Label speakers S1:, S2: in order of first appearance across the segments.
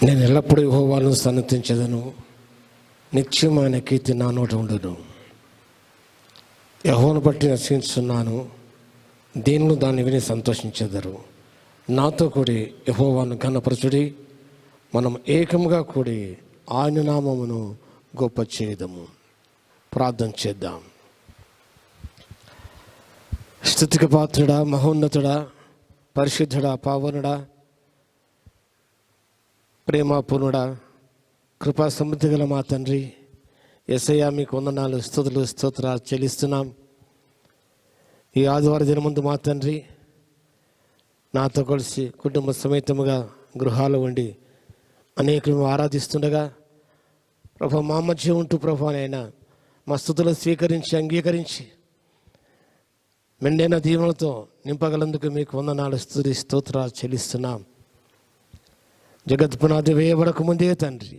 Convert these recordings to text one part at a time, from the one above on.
S1: నేను ఎల్లప్పుడూ యెహోవాను సన్నతించెదను, నిత్యమైన కీర్తి నా నోట ఉండును. యెహోవాను బట్టి నశించున్నాను, దీనిలో దాన్ని విని సంతోషించెదరు. నాతో కూడి యెహోవాను ఘనపరచుడి, మనం ఏకముగా కూడి ఆయన నామమును గొప్ప చేద్దాము. ప్రార్థన చేద్దాం. స్తుతికి పాత్రుడా, మహోన్నతుడా, పరిశుద్ధుడా, పావనుడా, ప్రేమపూర్ణుడా, కృపా సమృద్ధి గల మా తండ్రి, యేసయ్యా మీకు వందనాలు, స్తుతులు, స్తోత్రాలు చెల్లిస్తున్నాం. ఈ ఆదివారం దినం ముందు మా తండ్రి నాతో కలిసి కుటుంబ సమేతముగా గృహాలు ఉండి అనేకులను ఆరాధిస్తుండగా ప్రభు మా మధ్య ఉంటూ ప్రభు అయినా మా స్తుతులు స్వీకరించి అంగీకరించి మెండైన దీవెనలతో నింపగలందుకు మీకు వందనాలు, స్తుతి, స్తోత్రాలు చెల్లిస్తున్నాం. జగత్ పునాది వేయబడక ముందే తండ్రి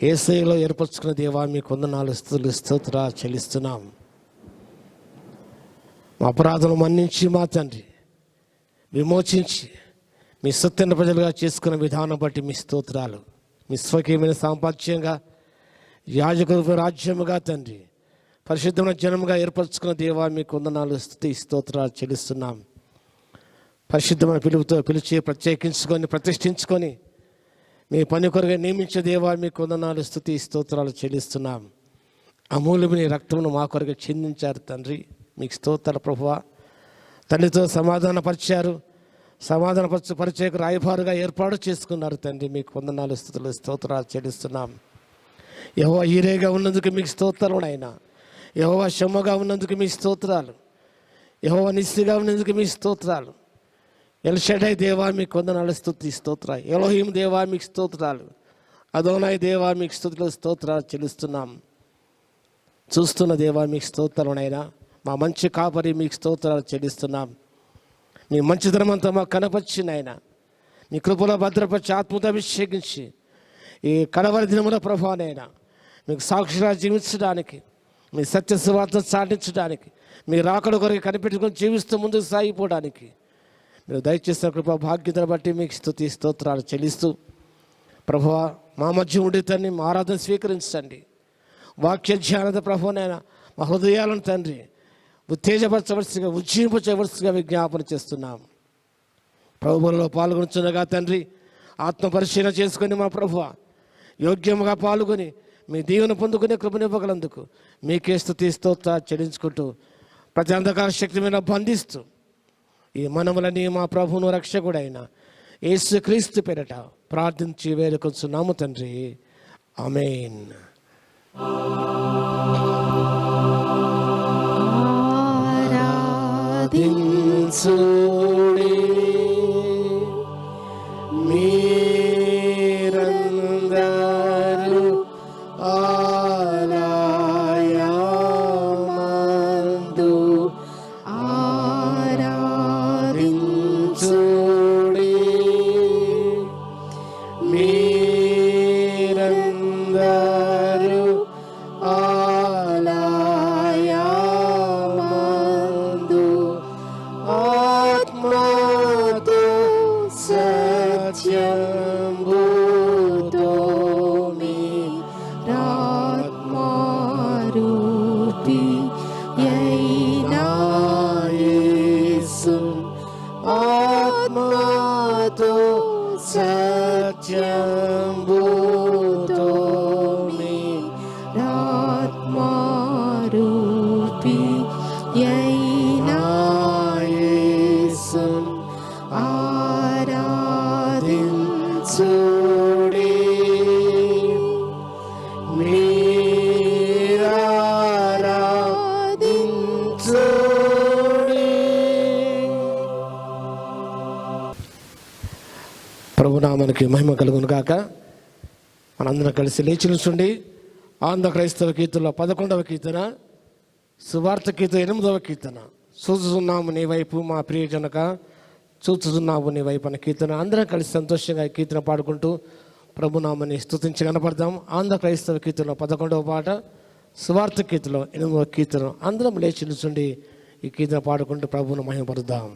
S1: యేసయ్యలో ఏర్పరచుకున్న దేవా మీకు వందనాలు, స్తుతులు, స్తోత్రాలు చెల్లిస్తున్నాం. మా అపరాధులు మన్నించి మా తండ్రి విమోచించి మీ సత్యన ప్రజలుగా చేసుకున్న విధానం బట్టి మీ స్తోత్రాలు. మీ స్వకీయమైన సాంపాద్యంగా యాజకుల రాజ్యముగా తండ్రి పరిశుద్ధమైన జనముగా ఏర్పరచుకున్న దేవా మీకు వందనాలు, స్తుతి, స్తోత్రాలు చెల్లిస్తున్నాం. పరిశుద్ధమైన పిలుపుతో పిలిచి ప్రత్యేకించుకొని ప్రతిష్ఠించుకొని మీ పని కొరగా నియమించే దేవా మీకు వందనాలు, స్తుతి, స్తోత్రాలు చెల్లిస్తున్నాం. అమూల్యమైన రక్తమును మా కొరగా చిందించారు తండ్రి, మీకు స్తోత్రాలు ప్రభువా. తండ్రితో సమాధానపరిచారు, సమాధానపరిచేకు రాయబారుగా ఏర్పాటు చేసుకున్నారు తండ్రి, మీకు వందనాలు, స్తుతులు, స్తోత్రాలు చెల్లిస్తున్నాం. యెహోవా ఈరేగా ఉన్నందుకు మీకు స్తోత్రాలు నాయనా, యెహోవా షమ్మగా ఉన్నందుకు మీ స్తోత్రాలు, యెహోవా నిస్సిగా ఉన్నందుకు మీ స్తోత్రాలు. ఎల్ షడై దేవా మీకు వందనాలు, స్తుతి, స్తోత్రాలు. ఎలోహిం దేవా మీకు స్తోత్రాలు. అదోనాయ్ దేవా మీకు స్తుతులు, స్తోత్రాలు చెల్లిస్తున్నాం. చూస్తున్న దేవా మీకు స్తోత్రాలు నాయనా, మా మంచి కాపరి మీకు స్తోత్రాలు చెల్లిస్తున్నాం. మీ మంచితనం అంతా మాకు కనపరిచి నాయన నీ కృపలో భద్రపరిచి ఆత్మతో అభిషేకించి ఈ కడవరి దినముల ప్రభానైనా మీకు సాక్షిగా జీవించడానికి, మీ సత్య సువార్త చాటించడానికి, మీ రాకడ కొరకు కనిపెట్టుకొని జీవిస్తూ ముందుకు సాగిపోవడానికి మీరు దయచేసిన కృపా భాగ్యతను బట్టి మీకు స్తుతి, స్తోత్రాలు చెల్లిస్తూ ప్రభువా మా మధ్య ఉండి తండ్రి మా ఆరాధన స్వీకరించండి. వాక్య ధ్యానత ప్రభునైనా మా హృదయాలను తండ్రి ఉత్తేజపరచవలసిగా ఉజ్జీంపచేయవలసిగా విజ్ఞాపన చేస్తున్నాం. ప్రభువులలో పాల్గొంచుండగా తండ్రి ఆత్మ పరిశీలన చేసుకొని మా ప్రభువా యోగ్యముగా పాల్గొని మీ దీవెన పొందుకునే కృపనివ్వగలందుకు మీకే స్తుతి, స్తోత్రాలు చెల్లించుకుంటూ ప్రతి అంధకార శక్తి మీద బంధిస్తూ ఈ మనములని మా ప్రభువును రక్షకుడైన యేసుక్రీస్తు పేరట ప్రార్థించి వేడుకొంచున్నాము తండ్రి, ఆమేన్. ఆరాధించుడి మీరందరూ ఆలయమందు ఆరాధించుడి మీరందరూ ఆలయమందు ఆత్మతో సత్యంబుతో మీరాత్మారూపి యైనా యేసు ఆత్మతో సత్యంబుతో మీరాత్మారూపి యైనా యేసు ఆరాధించుడి మీరారాధించుడి. ప్రభునామానికి మహిమ కలుగును గాక. మనందరం కలిసి లేచి నిల్చుండి ఆంధ్ర క్రైస్తవ కీర్తనలో 11వ కీర్తన, సువార్త కీర్తన 8వ కీర్తన, చూస్తున్నాము నీ వైపు మా ప్రియజనక, చూస్తున్నాము నీ వైపు అనే కీర్తన అందరం కలిసి సంతోషంగా ఈ కీర్తన పాడుకుంటూ ప్రభునామని స్తుతించి కనపడదాం. ఆంధ్ర క్రైస్తవ కీర్తనలో 11వ పాట, సువార్త కీర్తనలో 8వ కీర్తన. అందరం లేచి నిల్చుండి ఈ కీర్తన పాడుకుంటూ ప్రభువును మహిమపరుద్దాం.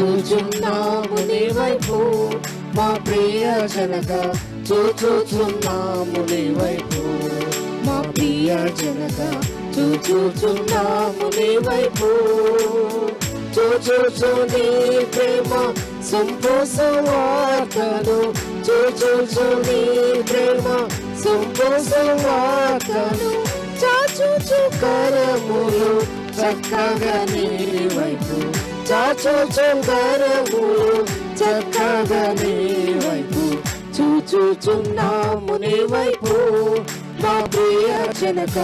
S1: చూచుచున్నాము నీ వైపు మా ప్రియ జనక చూచుచున్నాము నీ వైపు
S2: మా ప్రియ జనక చూచుచున్నాము నీ వైపు
S1: చూచుచు నీ ప్రేమ సంపోసవార్తను చూచుచు నీ ప్రేమ సంపోసవార్తను చాచుచు కరములు చక్కగా నీ వైపు చాచుచు కరములు చక్కగా నీ వైపు చూచుచున్నాము నీ వైపు మా ప్రియ జనక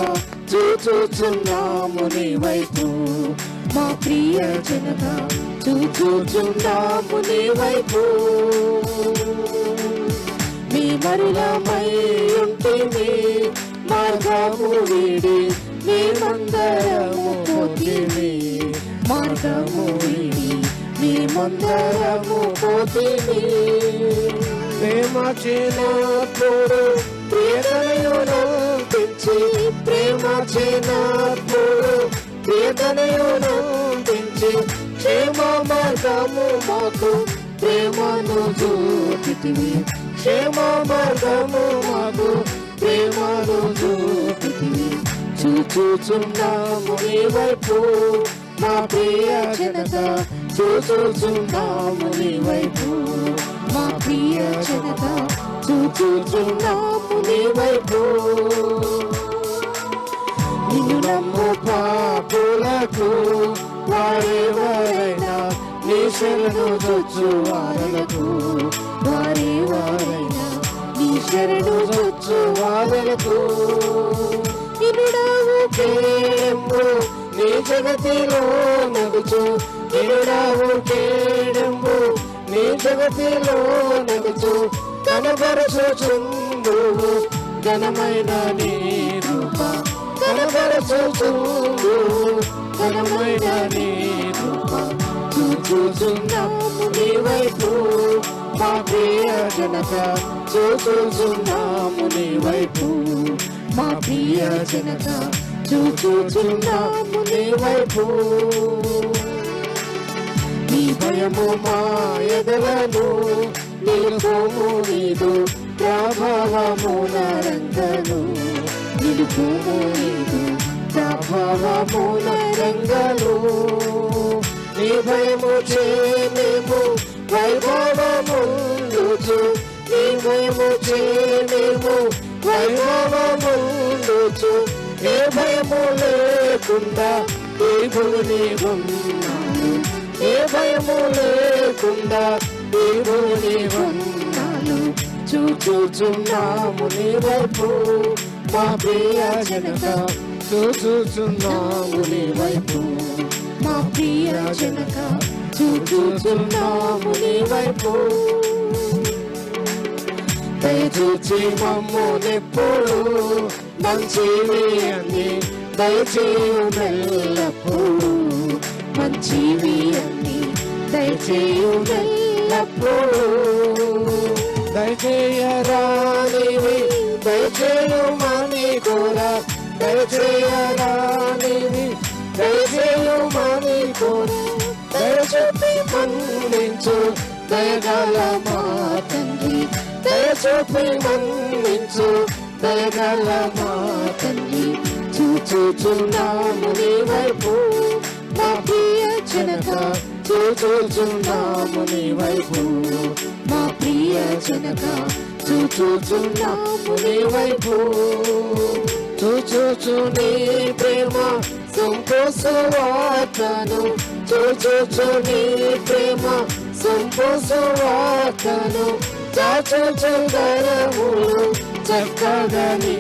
S1: చూచుచున్నాము నీ వైపు
S2: మా ప్రియ జనక
S1: చూచుచున్నాము నీ వైపు మీ మరులమై ఉంటిమి మార్గము వీడి మేమందరము పోతిమి
S2: మార్గము వీడి
S1: మేమందరము పోతిమి ప్రేమ చిన్నప్పుడు ప్రియతనయును తెచ్చి ప్రేమ చిన్నప్పుడు ప్రియతనయును తెచ్చి క్షేమ మార్గము మాకు ప్రేమను చూపితివి క్షేమ మార్గము మాకు ప్రేమను చూపితివి చూచుచున్నాము నీ వైపు మా ప్రియ జనక చూచుచున్నాము నీ వైపు
S2: మా ప్రియ జనక
S1: చూచుచున్నాము నీ వైపు నిన్ను నమ్ము పాపులకు వారెవరైనా నీ శరణు చొచ్చు వారలకు
S2: వారెవరైనా నీ శరణు
S1: చొచ్చు వారలకు ఇనుడావు కేడెంబు నీ జగతిలో నగుచు ఇనుడావు కేడెంబు నీ జగతిలో నగుచు కనబరచుచుందువు ఘనమైన నీ రూప కనబరచుచుందువు ఘనమైన నీ రూప చూచుచున్నాము నీ వైపు మా ప్రియ జనక చూచుచున్నాము నీ వైపు
S2: మా ప్రియ జనక
S1: చూచుచున్నాము నీ వైపు నీ భయము మా ఎదలను నిలుపుము నీదు ప్రభావమున రంగను నిలుపుము నీదు ప్రభావమున రంగను నీ భయము చేమేము వైభవముందుచు నీ భయము చేమేము వైభవముందుచు ఏ భయము లేకుండా దేవుని ఉన్నాను ఏ భయము లేకుండా దేవుని ఉన్నాను చూచుచున్నాము నీ వైపు మా ప్రియ జనక చూచుచున్నాము నీ వైపు
S2: మా ప్రియ జనక
S1: చూచుచున్నాము నీ వైపు దయచూచి మమ్మునెప్పుడు మంచివి అని దయచేయు మెల్లప్పుడు
S2: మంచివి అన్ని
S1: దయచేయు మెల్లప్పుడు దయచేయరానివి దయచేయు మని కోర దయచేయరానివి దయచేయు మని కోర దయచూపి మన్నించు దయగల మా తండ్రి దయచూపి మన్నించు దయగల మా తండ్రి చూచుచున్నాము నీ వైపు మా ప్రియ జనక చూచుచున్నాము నీ వైపు
S2: మా ప్రియ జనక
S1: చూచుచున్నాము నీ వైపు చూచుచు నీ ప్రేమ సంపోసవార్తను చూచుచు నీ ప్రేమ సంపోసవార్తను చాచుచు ధరములు చక్కగా నీ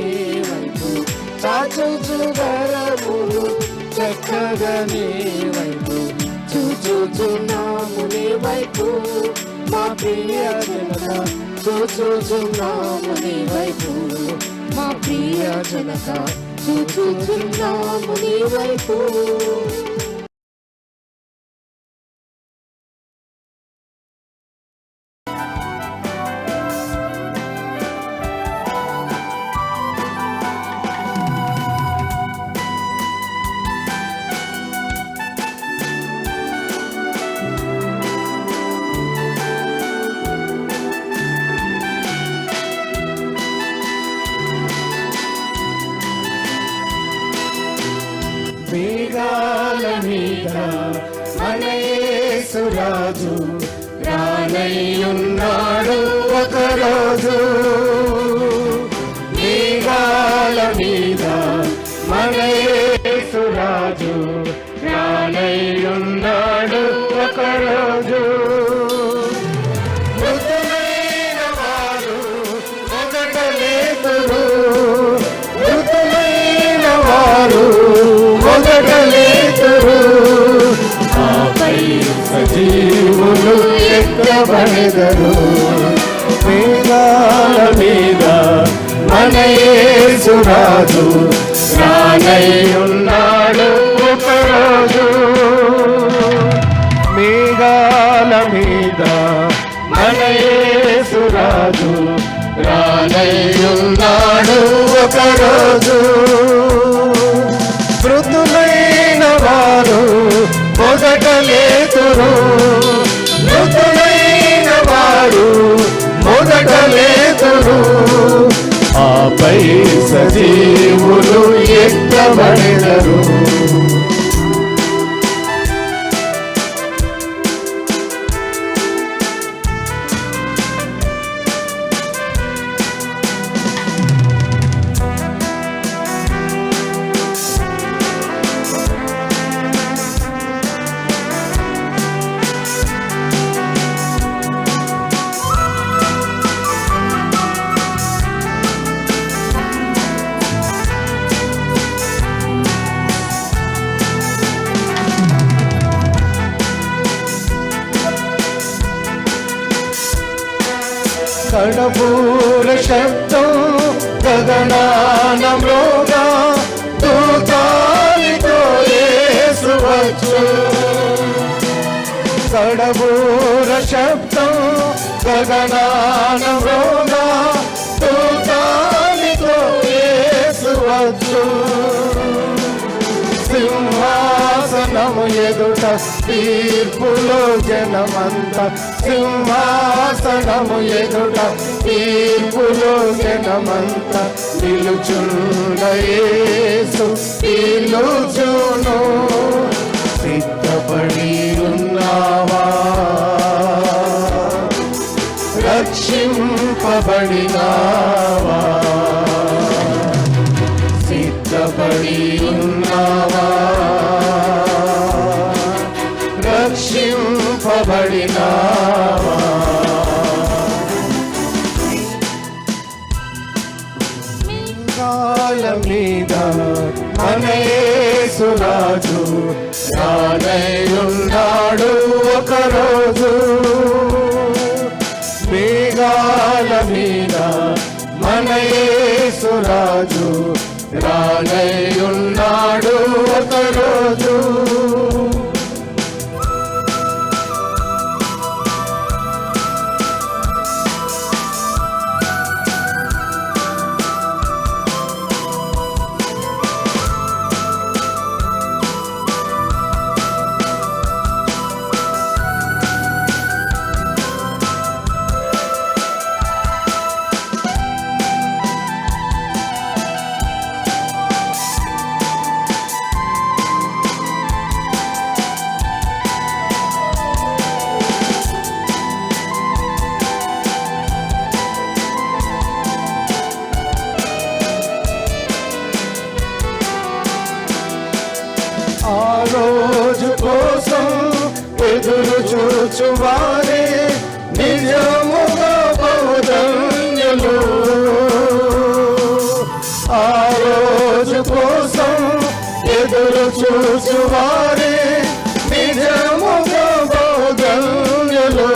S1: వైపు చాచుచు ధరములు చక్కగా నీ వైపు చూచుచున్నాము నీ వైపు మా ప్రియ జనక చూచుచున్నాము నీ వైపు
S2: మా ప్రియ జనక
S1: చూచుచున్నాము నీ వైపు
S3: మేఘాల మీద మన యేసురాజు రానయ్యున్నాడు ఒకరోజు. మేఘాల మీద మన యేసురాజు రానయ్యున్నాడు ఒకరోజు. మృతులైన వారు మొదట లేతురు, మృతులైన వారు మొదట లేతురు, ఆపై సజీవులు ఎక్కబడెదరు. మేఘాల మీద మన యేసురాజు రానయ్యున్నాడు ఒకరోజు. మేఘాల మీద మన యేసురాజు రానయ్యున్నాడు ఒకరోజు. మృతులైన వారు మొదట లేతురు, మృతులైన వారు మొదట లేతురు, ఆపై సజీవులు ఎక్కబడెదరు. కడబూర శబ్దం గగనాన మ్రోగా దూతాలితో యేసు వచ్చు. కడబూర శబ్దం గగనాన మ్రోగా దూతాలితో యేసు వచ్చు. సింహాసనము ఎదుట తీర్పులో జనమంతా, సింహాసనము ఎదుట తీర్పులో జనమంతా నిలుచుండ యేసు నిలుచును. సిద్ధపడి ఉన్నావా, రక్షింపబడినావా, సిద్ధపడి ఉన్నావా, రక్షింపబడినావా. మేఘాల మీద మన యేసురాజు రానయ్యున్నాడు ఒకరోజు. మేఘాల మీద మన యేసురాజు రానయ్యున్నాడు ఒకరోజు. ఆ రోజు కోసం ఎదురు చూచువారే నిజముగా బహుధన్యులు. ఆ రోజు కోసం ఎదురు చూచువారే నిజముగా బహుధన్యులు.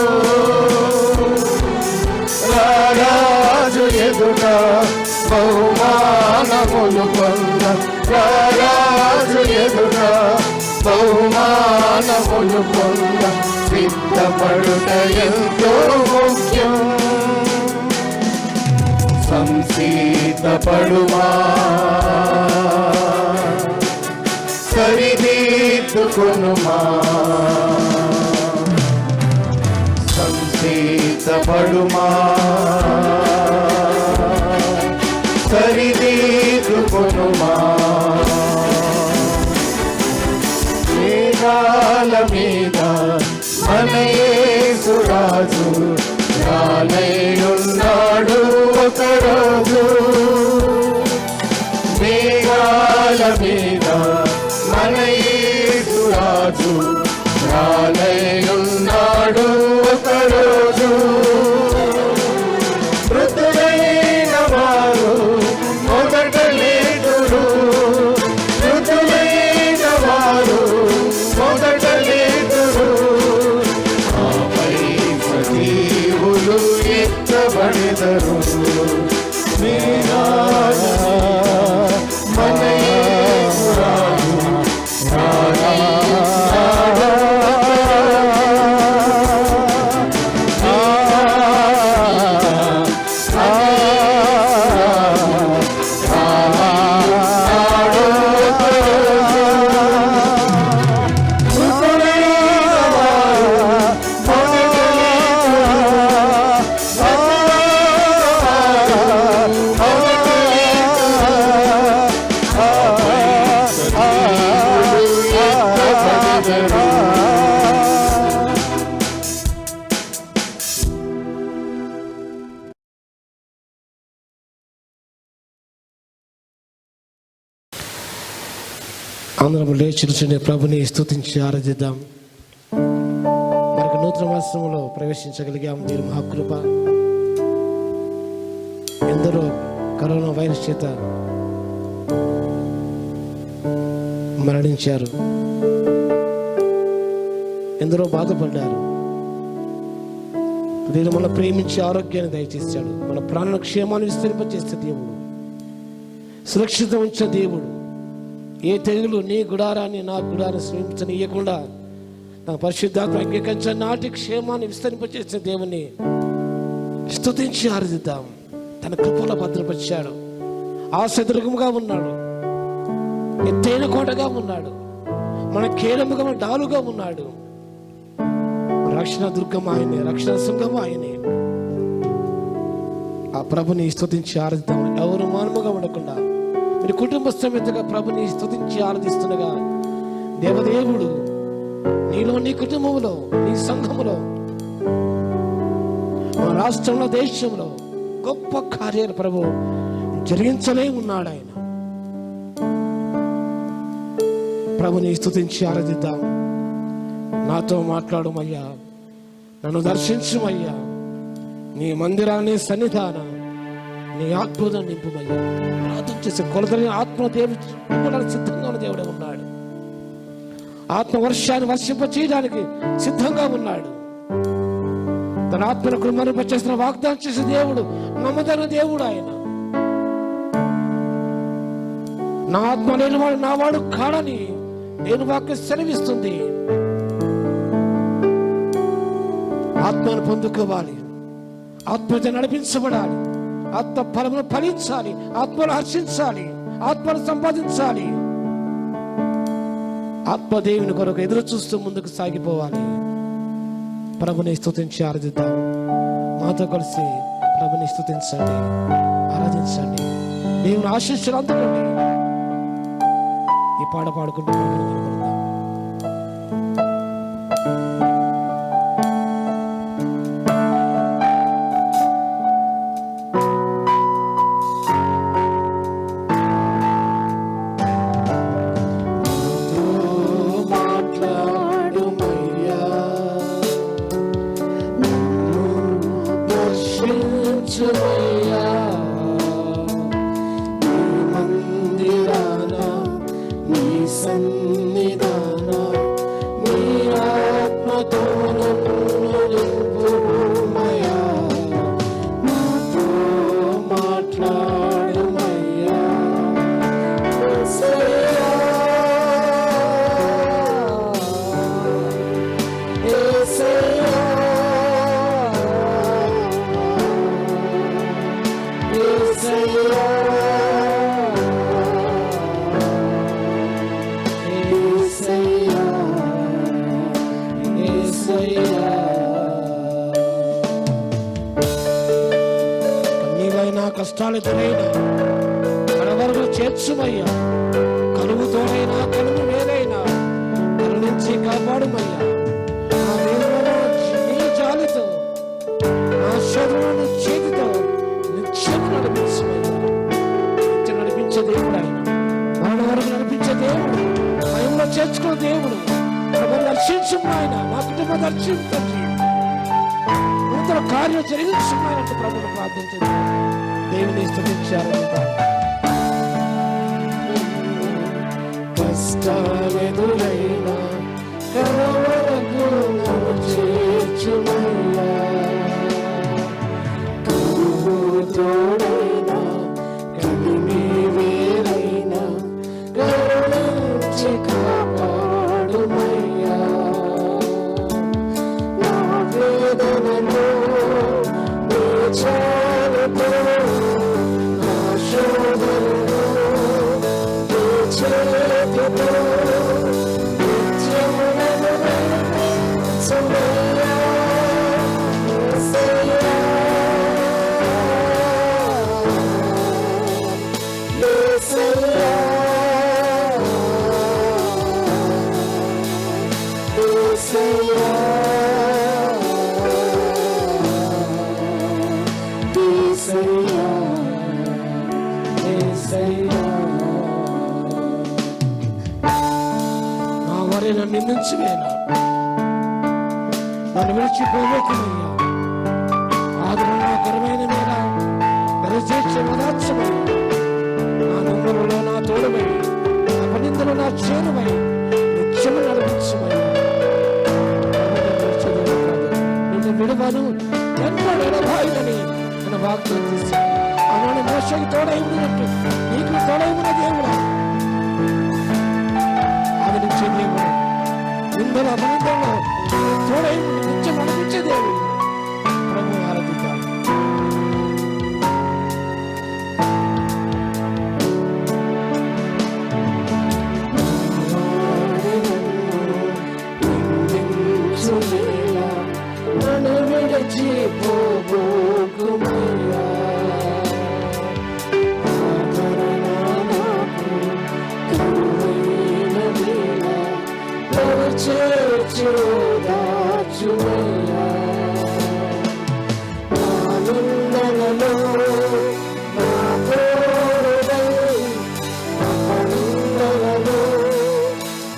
S3: రారాజు ఎదుట బహుమానములు పొంద, రారాజు ఎదుట బహుమానములు పొంద సిద్ధపడుట ఎంతో ముఖ్యం. సంసిద్ధపడుమా, సరిదిద్దుకొనుమా, సంసిద్ధపడుమా, సరిదిద్దుకొనుమా. మేఘాల మీద మన యేసు రాజు రానయ్యున్నాడు ఒకరోజు. మేఘాల మీద మన యేసు రాజు రానయ్యున్నాడు ఒకరోజు. మృతులైన వారు మొదట లేదురు, మృతులైన వారు మొదట లేదురు, ఆపై సజీవులు ఎత్తబడెదరు. మన యేసు రాజు రానయ్యున్నాడు.
S1: అందరం లేచి ప్రభుని స్తుతించి ఆరాధిద్దాం. మనకు నూతన మాసంలో ప్రవేశించగలిగాం. మీరు మహాకృప. ఎందరో కరోనా వైరస్ చేత మరణించారు, ఎందరో బాధపడ్డారు. దేవుడు మన ప్రేమించి ఆరోగ్యాన్ని దయచేశాడు. మన ప్రాణ క్షేమాన్ని విస్తరింపచేసే దేవుడు, సురక్షితం ఉంచే దేవుడు. ఏ తెగులు నీ గుడారాన్ని నా గుడారాన్ని శ్రమించనీయకుండా నా పరిశుద్ధాత్మ అంగీకరించిన నాటి క్షేమాన్ని విస్తరింపచేసిన దేవుని స్తుతించి ఆరాధిద్దాం. తన కృపలో భద్రపరిచాడు. ఆశదుర్గముగా ఉన్నాడు, ఎత్తైన కోటగా ఉన్నాడు, మన కేరముగా మన డాలుగా ఉన్నాడు. రక్షణ దుర్గం ఆయనే, రక్షణ శృంగం ఆయనే. ఆ ప్రభుని స్తుతించి ఆరాధిద్దాం. ఎవరు మౌనముగా ఉండకుండా మీరు కుటుంబ సమేతగా ప్రభుని స్తుతించి ఆరాధిస్తుండగా దేవదేవుడు నీలో, నీ కుటుంబంలో, నీ సంఘములో, మన రాష్ట్రంలో, దేశంలో గొప్ప కార్యాలు ప్రభు జరిగించలే ఉన్నాడు. ఆయన ప్రభుని స్తుతించి ఆరాధిద్దాం. నాతో మాట్లాడుమయ్యా, నన్ను దర్శించుమయ్యా, నీ మందిరాన్ని సన్నిధానం నీ ఆత్మను నింపుమయ్యా. ప్రార్థన చేసే కొలతని ఆత్మ దేవుడు సిద్ధంగా ఉన్న దేవుడే ఉన్నాడు. ఆత్మ వర్షాన్ని వర్షింప చేయడానికి సిద్ధంగా ఉన్నాడు. తన ఆత్మను కృమరింపచేసిన వాగ్దానం చేసే దేవుడు, నమ్మదగిన దేవుడు ఆయన. నా ఆత్మ లేనివాడు నా వాడు కాడని నేను వాక్యం సెలవిస్తుంది. ఆత్మను పొందుకోవాలి, ఆత్మతో నడిపించబడాలి, ఆత్మ ఫలమును ఫలించాలి, ఆత్మను హర్షించాలి, ఆత్మను సంపాదించాలి. ఆత్మదేవుని కొరకు ఎదురు చూస్తూ ముందుకు సాగిపోవాలి. ప్రభుని స్తుతించి ఆరాధిద్దాం. మాతో కలిసి ప్రభుని స్తుతించండి, ఆరాధించండి. దేవుని ఆశీస్సులు అందుకోండి. ఈ పాట పాడుకుంటూ ప్రభుని కనపడదాం. కష్టాలు ఎదురైనా కడవరకు చేర్చుమయ్యా. కలుగుతోనైనా కలుగు వేరైనా కరుణించి దేవుడు. మమ్మల్ని దర్శించు ఆయన, మా కుటుంబం దర్శించండి, నూతన కార్యం జరిగించుకున్నారంటే ప్రభుని ప్రార్థించండి. దేవుని స్తుతించారు. కష్టాలెదురైనా కలవరకు నన్ను చేర్చుమయ్యా, కరువు తోడైనా కలిమి వేరైనా కరుణించి కాపాడుమయ్యా. నా వేదనలో నీ చాలుతో, నా శోధనలో నీ చేతితో నిత్యము నన్ను నడిపించుమయ్యా. యేసయ్యా, యేసయ్యా, యేసయ్యా, యేసయ్యా. నా వారి నన్ను నిందించి వేళ నన్ను విడిచిపోలేకుమయ్యా. ఆదరణకరమైన మేళ దయచేసి ఓదార్చమయ్యా. నా నొమ్ములలో నా తోడుమై, నా పనిందలో నా చేరుమై నిత్యము నడిపించమయ్యా. నిన్ను విడవను, ఎన్నడూ ఎడబాయనని నన్ను వాగ్దానం చేశాను. ఆనాడు మోషేకి తోడై ఉన్నట్టు నీకు తోడై ఉన్న దేవుడా, ఆదరించే దేవుడు, నిందల అపనిందలో తోడై నిత్యం నడిపించే దేవుడు. ప్రభు ఆరాధిద్దాం. నన్ను విడిచిపోబోకుమయ్యా, ఆదరణ నాకు కరువైన వేళ నన్ను చేర్చి ఓదార్చుమయ్యా. నా నిందలలో నా తోడై, నా నిందలలో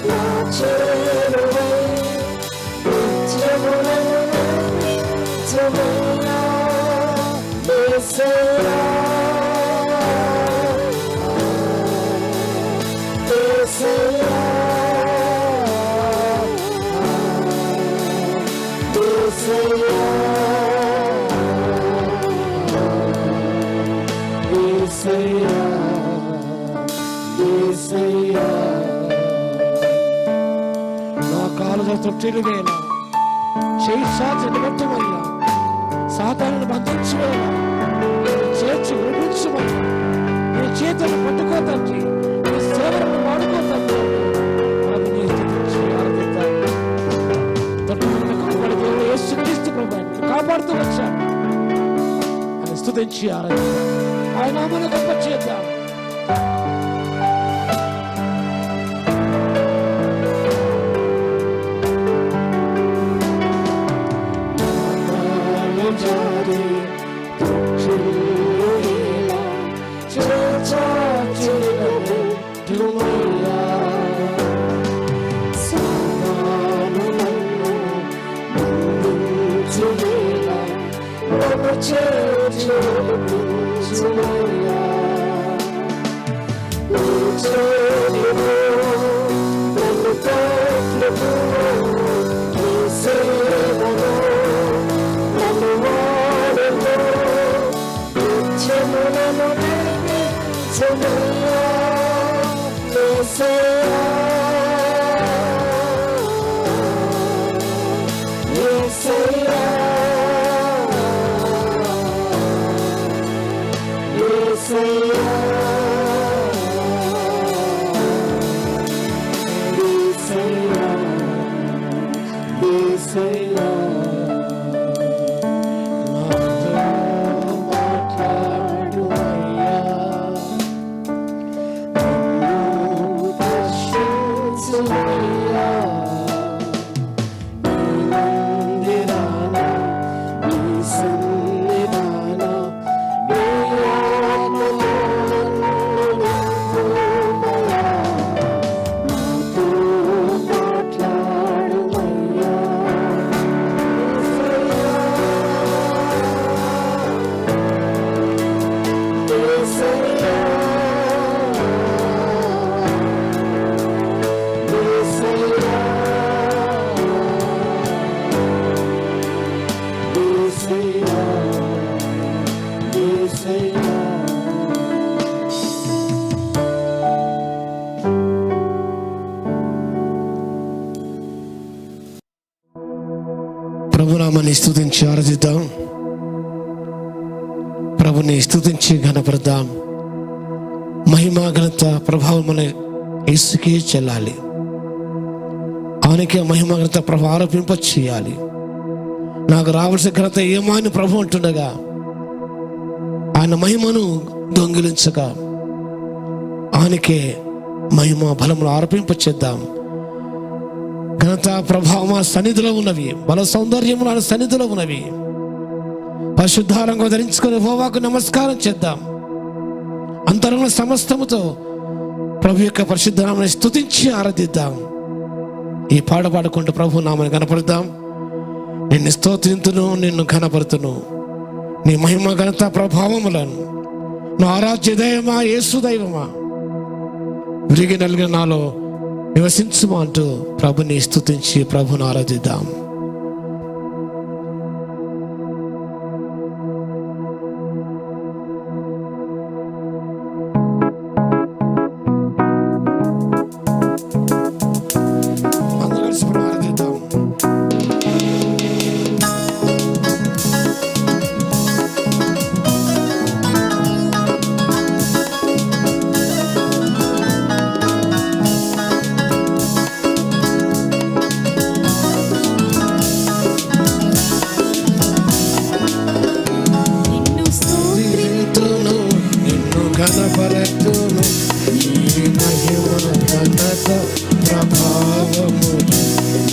S1: నా చేరువై నిత్యము నన్ను నడిపించుమయ్యా. యేసయ్యా, యేసయ్యా, యేసయ్యా, యేసయ్యా, యేసయ్యా. నా కాలులో తొట్టిలు వేళ చేయి సాచి నిలబెట్టమయ్యా. సాతానుని బంధించువేళ చేర్చి విడిపించమయ్యా. నీ చేతులను పట్టుకోతండి, నీ సేవలను వాడుకోతండి. ప్రభుని స్తుతించి ఆరాధిద్దాం. తొట్టుకున్న కాపాడు దేవుడు యేసుక్రీస్తు ప్రభు కాపాడుతూ వచ్చాడు. ఆయన స్తుతించి ఆరాధిద్దాం. ఆయన నామమును గొప్ప చేద్దాం. జారి తుచ్చిల్లులా చేర్చాచినట్టుమయ్యా. సాతాను నన్ను నిందించు వేళ నన్ను చేర్చి ఓదార్చుమయ్యా. నీ చేతిలో నన్ను పట్టుకో, నీ సేవలో నన్ను వాడుకో, నిత్యము నన్ను నడిపించుమయ్యా. యేసయ్యా, యేసయ్యా, యేసయ్యా, యేసయ్యా, యేసయ్యా. నాతో మాట్లాడుమయ్యా, నన్ను దర్శించుమయ్యా. నీ మందిరాన, నీ సన్నిధాన, నీ ఆత్మలో నన్ను నింపుమయ్యా. నాతో ప్రభునామాన్ని స్తుతించి ఆరాధిద్దాం. ప్రభుని స్తుతించి ఘనపడదాం. మహిమ ఘనత ప్రభావం మన యేసుకే చెల్లాలి. ఆయనకే మహిమ ఘనత ప్రభావం ఆరోపింప చేయాలి. నాకు రావాల్సిన ఘనత ఏమో అని ప్రభు అంటుండగా ఆయన మహిమను దొంగిలించక ఆయనకే మహిమ బలములు ఆరోపింప చేద్దాం. ఘనత ప్రభావం ఆ సన్నిధిలో ఉన్నవి, బల సౌందర్యములు ఆయన సన్నిధిలో ఉన్నవి. పరిశుద్ధారంగా ధరించుకొని యెహోవాకు నమస్కారం చేద్దాం. అంతరంగ సమస్తముతో ప్రభు యొక్క పరిశుద్ధ నామమును స్తుతించి ఆరాధిద్దాం. ఈ పాట పాడుకుంటూ ప్రభు నామమును కనపడదాం. నిన్ను స్తోత్రింతును, నిన్ను ఘనపరుతును, నీ మహిమ ఘనత ప్రభావములను నా ఆరాధ్య దైవమా, యేసు దైవమా, విరిగి నలిగిన నాలో నివసించుమా అంటూ ప్రభుని స్తుతించి ప్రభుని ఆరాధిద్దాం. అందరూ కలిసి ప్రభుని ఆరాధిద్దాం.
S2: నిన్ను
S1: స్తుతింతును, నిన్ను ఘనపరతును, నీ మహిమ ఘనత ప్రభావము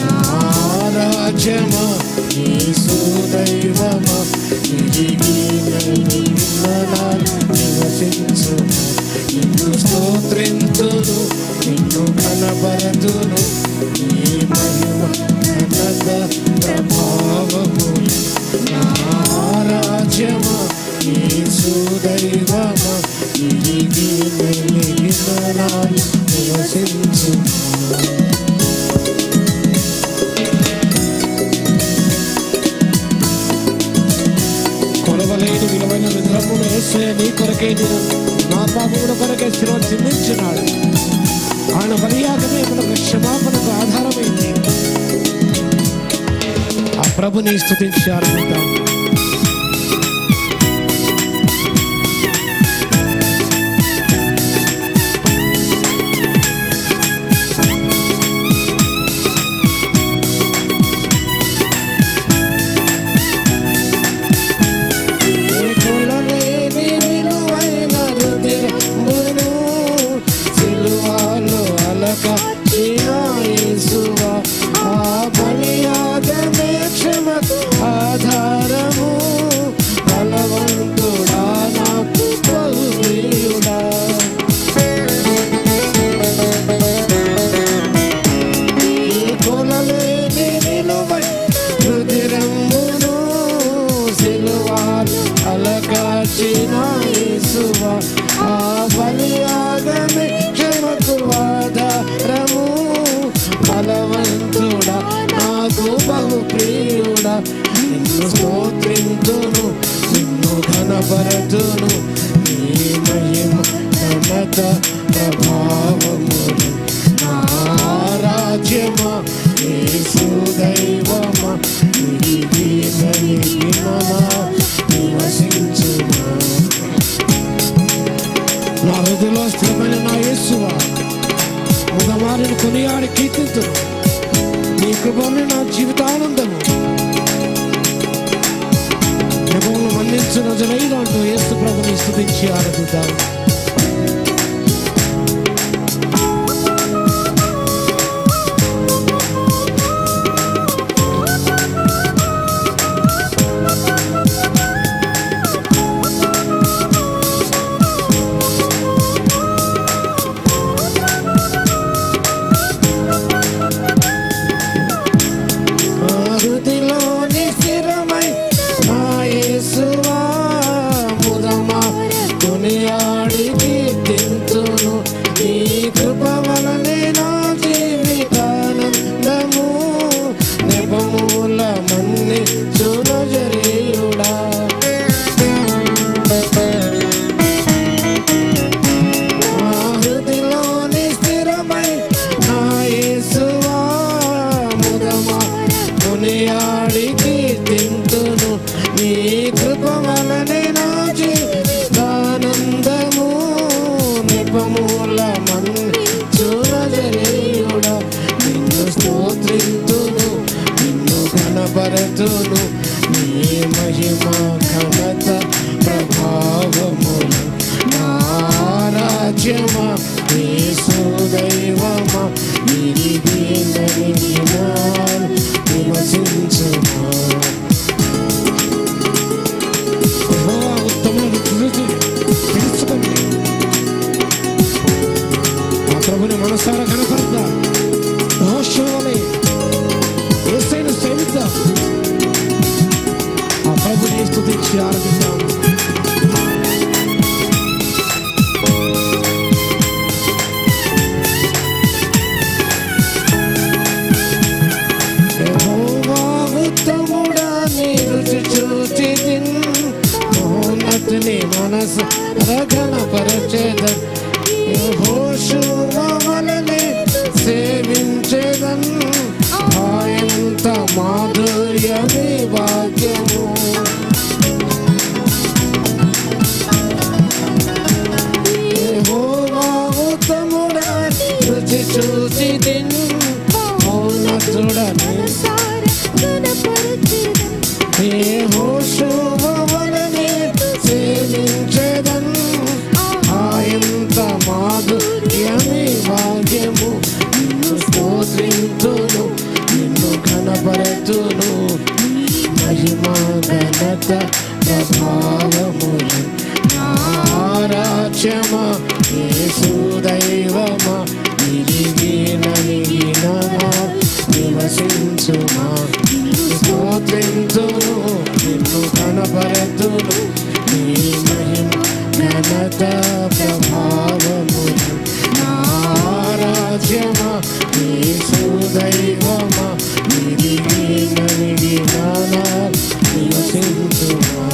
S1: నా రాజ్యమా, యేసు దైవమా, విరిగి నలిగిన నాలో నివసించుమా. నిన్ను స్తోత్రింతును, నిన్ను ఘనపరతును, నీ మహిమ ఘనత ప్రభావము నా రాజ్యమా, యేసు దైవమా, విరిగి నలిగిన నాలో నివసించుమా. కొలవలేని విలువైన విగ్రహమును యేసయ్య నీ కొరకే, నా పాపముల కొరకే శిలువ చిందించినాడు. ఆయన బలియాగమే మనకు క్షమాపణకు ఆధారమైంది. ఆ ప్రభుని స్తుతించి ఆరాధిద్దాం. కొలలేని విలువైన రుధిరమును సిలువలో అలకాచిన యేసువా, ఆ బలియాగమే క్షమకు ఆధారము, బలవంతుడా నాకు బహుప్రియుడా. కొలలేని విలువైన రుధిరమును సిలువలో అలకాచిన యేసువా, ఆ బలియాగమే క్షమకు ఆధారము, బలవంతుడా నాకు బహుప్రియుడా. నిన్ను స్తోత్రింతును, నిన్ను ఘనపరతును, నీ మహిమ ఘనత ప్రభావములు నా రాజ్యమా, యేసు దైవమా, విరిగి నలిగిన నాలో నివసించుమా. నా హృదయంలో స్థిరమైన నా యేసువా, ముదమారిని కొనియాడి కీర్తింతును, నీ కృపను నా జీవితానందము. నెపములు మన్నించు నజరేయుడు అంటూ యేసు ప్రభుని స్తుతించి ఆరాధిద్దాం. హృదిలోని స్థిరమై నా యేసువా, ముదమా కొనియాడి కీర్తింతును, నీ కృప వలనే నా జీవితానందము, నెపముల మన్నించు నజరేయుడా. హృదిలోని స్థిరమై నా యేసువా, ముదమా కొనియాడి ఘనపరతును నీ మహిమ ఘనత ప్రభావములు నా రాజ్యమా యేసు దైవమా నివసించుమా ఉత్తముడు తెలుసుకోండి ఆ ప్రభుని మనసారా కనపడతా మోషవలే యేసయ్యను సేవిద్దాం ఆ ప్రభుని స్తుతించి ఆరాధిద్దాం మనసు ఘనపరచేదన్ యెహోషువవలె సేవించేదన్ ఎంత మాధుర్యమే భాగ్యము యెహోవా ఉత్తముడా రుచి చూచి మౌనతుడని యెహోషువవలె సేవించేదన్ ఎంత మాధుర్యమే భాగ్యము నిన్ను స్తోత్రింతును నిన్ను ఘనపరతును మహిమ ఘనత ప్రభావములు నా రాజ్యమా యేసు దైవమా నివసించుమా స్తోత్రింతును నిన్ను ఘనపరతును నీ మహిమ ఘనత ప్రభావములు నా రాజ్యమా యేసు దైవమా నివసించుమా.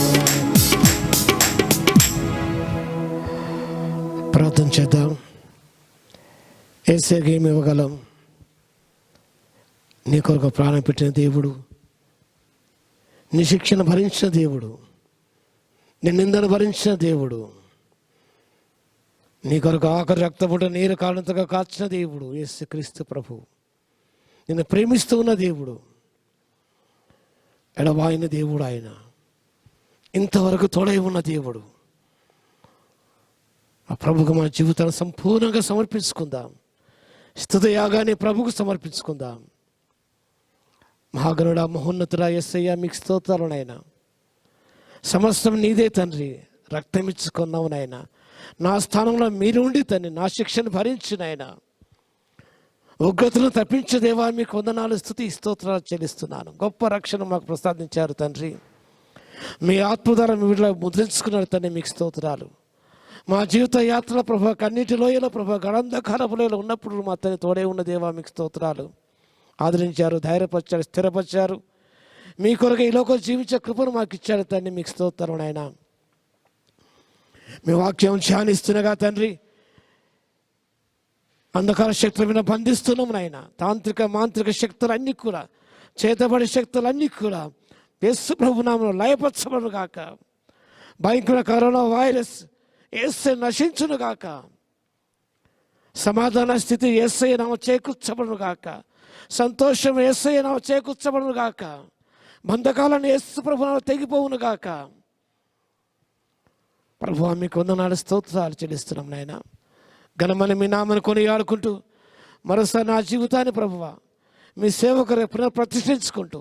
S1: ప్రార్థన చేద్దాం. యేసయ్యకి ఏమి ఇవ్వగలం? నీ కొరకు ప్రాణం పెట్టిన దేవుడు, నీ శిక్షణ భరించిన దేవుడు, నీ నిందను భరించిన దేవుడు, నీ కొరకు ఆఖరి రక్తపుట నీరు కారణంతగా కాచిన దేవుడు యేసుక్రీస్తు ప్రభు, నిన్ను ప్రేమిస్తూ ఉన్న దేవుడు, ఎడబాయిన దేవుడు ఆయన, ఇంతవరకు తోడై ఉన్న దేవుడు. ఆ ప్రభుకు మన జీవితాన్ని సంపూర్ణంగా సమర్పించుకుందాం. స్తుతి యాగాన్ని ప్రభుకు సమర్పించుకుందాం. మహాగణుడా, మహోన్నతుడా యేసయ్యా, మీకు స్తోత్రాలు నాయనా. సమస్తం నీదే తండ్రి, రక్తమిచ్చుకున్నావు నాయన. నా స్థానంలో మీరు ఉండి తండ్రి నా శిక్షను భరించిన ఆయన, ఉగ్రతను తప్పించే దేవా మీకు వందనాలు, స్తుతి స్తోత్రాలు చెల్లిస్తున్నాను. గొప్ప రక్షణ మాకు ప్రసాదించారు తండ్రి. మీ ఆత్మ ద్వారా మీ వీటిలో ముద్రించుకున్నారు తండ్రి, మీకు స్తోత్రాలు. మా జీవిత యాత్ర ప్రభా, కన్నీటి లోయలో ప్రభా, గడంధకారపులో ఉన్నప్పుడు మా తండ్రి తోడే ఉన్న దేవా మీకు స్తోత్రాలు. ఆదరించారు, ధైర్యపరిచారు, స్థిరపరిచారు. మీ కొరకు ఈ లోకం జీవించే కృపను మాకు ఇచ్చారు తండ్రి, మీకు స్తోత్రం నాయన. మీ వాక్యం ధ్యానిస్తున్నగా తండ్రి, అంధకార శక్తుల మీద బంధిస్తున్నాం నాయన. తాంత్రిక మాంత్రిక శక్తులన్నీ కూడా, చేతబడి శక్తులన్నీ కూడా యేసు ప్రభు నామములో లయపరచబడును గాక. భయంకర కరోనా వైరస్ యేసే నశించును గాక. సమాధాన స్థితి యేసయ్య నామములో చేకూర్చబడును గాక. సంతోషం యేసయ్య నామములో చేకూర్చబడును గాక. బంధకాలను యేసు ప్రభు నామములో తెగిపోవును గాక. ప్రభువా మీకు వందనాలు, స్తోత్రాలు చెల్లిస్తున్నాం నాయన. ఘనమని మీ నామను కొనియాడుకుంటూ మరోసారి నా జీవితాన్ని ప్రభువా మీ సేవకులు పునఃప్రతిష్ఠించుకుంటూ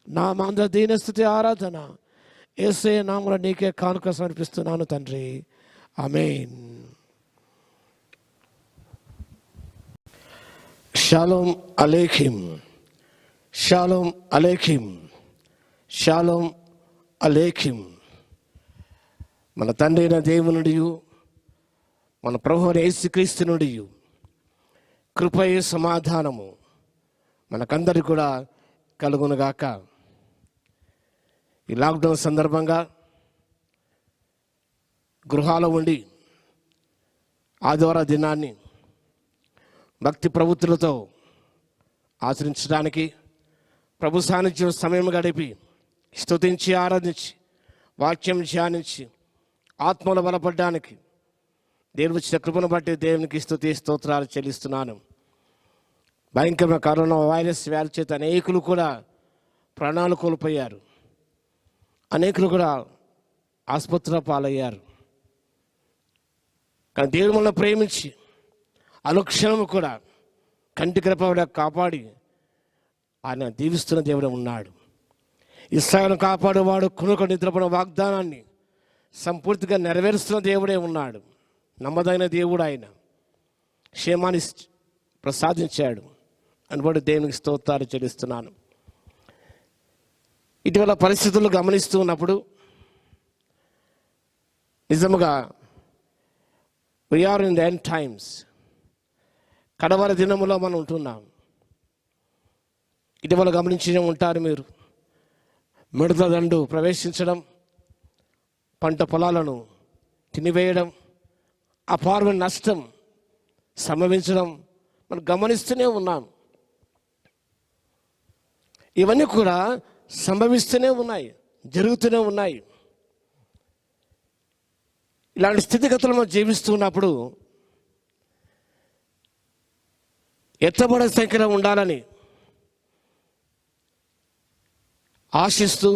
S1: నా మాంద దీనస్థితి ఆరాధన యేసయ్య నామములో నీకే కానుక సమర్పిస్తున్నాను తండ్రి. ఆమేన్. షాలోమ్ అలేఖిం, షాలోమ్ అలేఖిం, షాలోమ్ అలేఖిం. మన తండ్రి అయిన దేవుని, మన ప్రభు యేసుక్రీస్తు నుండి కృపయు సమాధానము మనకందరికి కూడా కలుగునుగాక. ఈ లాక్డౌన్ సందర్భంగా గృహాల ఉండి ఆదివారం దినాన్ని భక్తి ప్రవృత్తులతో ఆచరించడానికి, ప్రభు సాన్నిధ్యం సమయం గడిపి స్తుతించి ఆరాధించి వాక్యం ధ్యానించి ఆత్మలో బలపడడానికి దేవుని ఇచ్చిన కృపను బట్టి దేవునికి స్తుతి స్తోత్రాలు చెల్లిస్తున్నాను. భయంకరమైన కరోనా వైరస్ వ్యాధి చేత అనేకులు కూడా ప్రాణాలు కోల్పోయారు. అనేకులు కూడా ఆసుపత్రిలో పాలయ్యారు. కానీ దేవుడు మనల్ని ప్రేమించి అనుక్షణము కూడా కంటి కృపగా కాపాడి ఆయన దీవిస్తున్న దేవుడు ఉన్నాడు. ఇశ్రాయేలును కాపాడేవాడు కునుక నిద్రపడిన వాగ్దానాన్ని సంపూర్తిగా నెరవేరుస్తున్న దేవుడే ఉన్నాడు. నమ్మదగిన దేవుడు ఆయన. క్షేమాన్ని ప్రసాదించాడు అనుబడి దేవునికి స్తోత్రాలు చెల్లిస్తున్నాను. ఇటీవల పరిస్థితులు గమనిస్తూ ఉన్నప్పుడు నిజముగా we are in the end times, కడవర దినములో మనం ఉంటున్నాం. ఇటీవల గమనించి ఉంటారు మీరు. మిడతల దండు ప్రవేశించడం, పంట పొలాలను తినివేయడం, అపారమైన నష్టం సంభవించడం మనం గమనిస్తూనే ఉన్నాం. ఇవన్నీ కూడా సంభవిస్తూనే ఉన్నాయి, జరుగుతూనే ఉన్నాయి. ఇలాంటి స్థితిగతులు మనం జీవిస్తూ ఉన్నప్పుడు ఎత్తబడే సంఖ్యలో ఉండాలని ఆశిస్తూ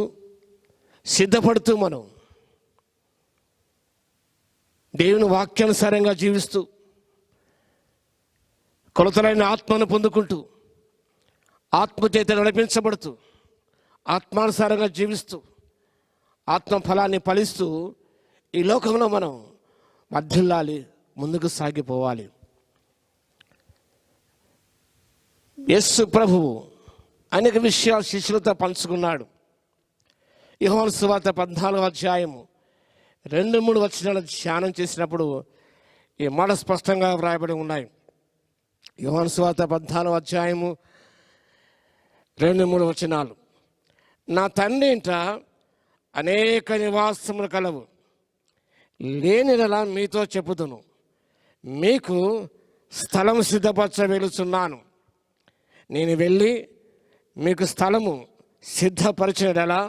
S1: సిద్ధపడుతూ మనం దేవుని వాక్యానుసారంగా జీవిస్తూ కొలతలైన ఆత్మను పొందుకుంటూ ఆత్మచేత నడిపించబడుతూ ఆత్మానుసారంగా జీవిస్తూ ఆత్మ ఫలాన్ని ఫలిస్తూ ఈ లోకంలో మనం వర్ధిల్లాలి, ముందుకు సాగిపోవాలి. యేసు ప్రభువు అనేక విషయాలు శిష్యులతో పంచుకున్నాడు. యోహాను సువార్త 14వ అధ్యాయము 2-3 వచనాలు ధ్యానం చేసినప్పుడు ఈ మాట స్పష్టంగా వ్రాయబడి ఉన్నాయి. యోహాను సువార్త 14వ అధ్యాయము 2-3 వచనాలు. నా తండ్రి ఇంట అనేక నివాసములు కలవు, లేనిలా మీతో చెప్పుదును. మీకు స్థలం సిద్ధపరచ వెళుచున్నాను. నేను వెళ్ళి మీకు స్థలము సిద్ధపరిచినలా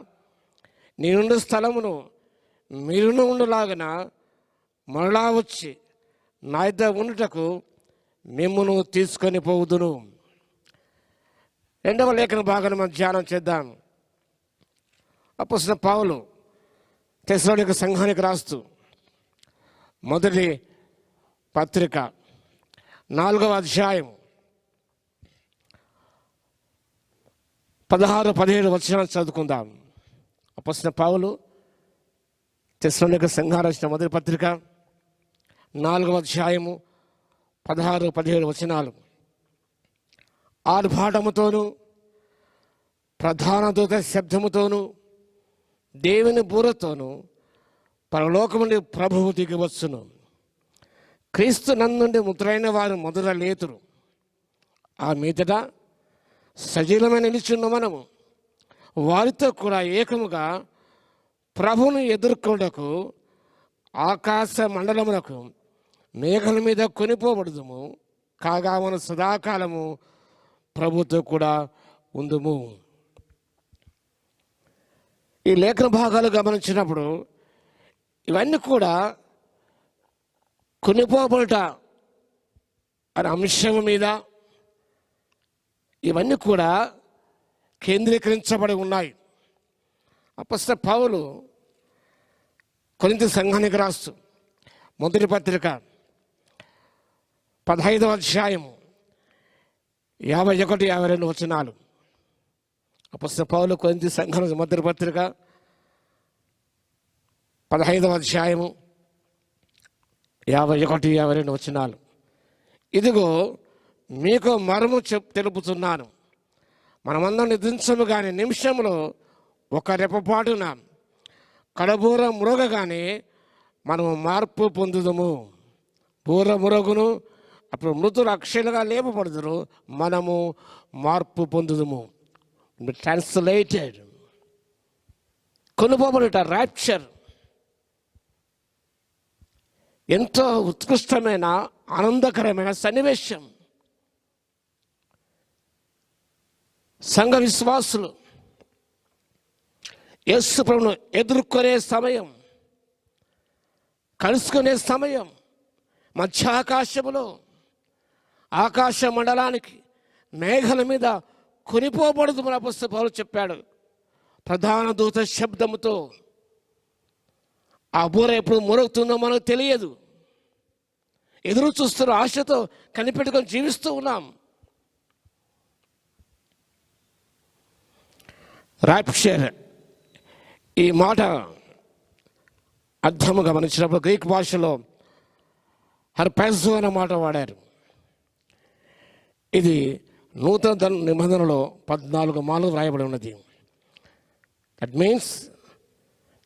S1: నేనుండు స్థలమును మీరును ఉండలాగన మరలా వచ్చి నా యొద్ద ఉండుటకు మిమ్మును తీసుకొని పోవుదును. 2వ లేఖన భాగాన్ని మనం ధ్యానం చేద్దాం. అపోస్తలుడైన పౌలు తెస్సలోనిక సంఘానికి రాస్తూ మొదటి పత్రిక 4వ అధ్యాయం 16-17 వచనాలు చదువుకుందాం. అపోస్తలుడైన పౌలు తెస్సలోనిక సంఘానికి రాసిన మొదటి పత్రిక 4వ అధ్యాయము 16-17 వచనాలు. ఆర్భాటముతోనూ ప్రధాన దూత శబ్దముతోనూ దేవుని బూరతోనూ పరలోకము నుండి ప్రభువు దిగి వచ్చును. క్రీస్తు నందుండి ముద్రైన వారు మొదట లేతురు. ఆ మీదట సజీవమైన నిలుచున్న మనము వారితో కూడా ఏకముగా ప్రభువును ఎదుర్కొనకు ఆకాశ మండలమునకు మేఘల మీద కొనిపోబడుదుము. కాగా మన సదాకాలము ప్రభుతో కూడా ఉందుము. ఈ లేఖన భాగాలు గమనించినప్పుడు ఇవన్నీ కూడా కొనిపోబడుట అనే అంశం మీద ఇవన్నీ కూడా కేంద్రీకరించబడి ఉన్నాయి. అపోస్తలుడైన పౌలు కొరింథీ సంఘానికి రాస్తూ మొదటి పత్రిక 15వ అధ్యాయము 51-52 వచనాలు. అపోస్తలుడైన పౌలు కొరింథీ సంఘానికి మొదటి పత్రిక 15వ అధ్యాయము 51-52 వచనాలు. ఇదిగో మీకు మరము తెలుపుతున్నాను, మనమందరం నిద్రించము కానీ నిమిషంలో ఒక రెప్పపాటున కడబూర మురగగానే మనము మార్పు పొందుదము. బూర మురగును, అప్పుడు మృతులు అక్షయులుగా లేపబడుదురు, మనము మార్పు పొందుదము. Translated కొనుపోబడుట, rapture. ఎంతో ఉత్కృష్టమైన ఆనందకరమైన సన్నివేశం. సంఘ విశ్వాసులు యేసు ప్రభువును ఎదుర్కొనే సమయం, కలుసుకునే సమయం, మధ్యాకాశములో ఆకాశ మండలానికి మేఘల మీద కొనిపోబడదు మన అపోస్తలుడు పౌలు చెప్పాడు. ప్రధాన దూత శబ్దముతో ఆ బూర ఎప్పుడు మొరుగుతుందో మనకు తెలియదు. ఎదురు చూస్తున్న ఆశతో కనిపెట్టుకొని జీవిస్తూ ఉన్నాం. రాప్చర్ ఈ మాట అర్థము గమనించినప్పుడు గ్రీక్ భాషలో హర్పాజో అనే మాట వాడారు. ఇది నూతన నిబంధనలో 14 మార్లు రాయబడి ఉన్నది. That means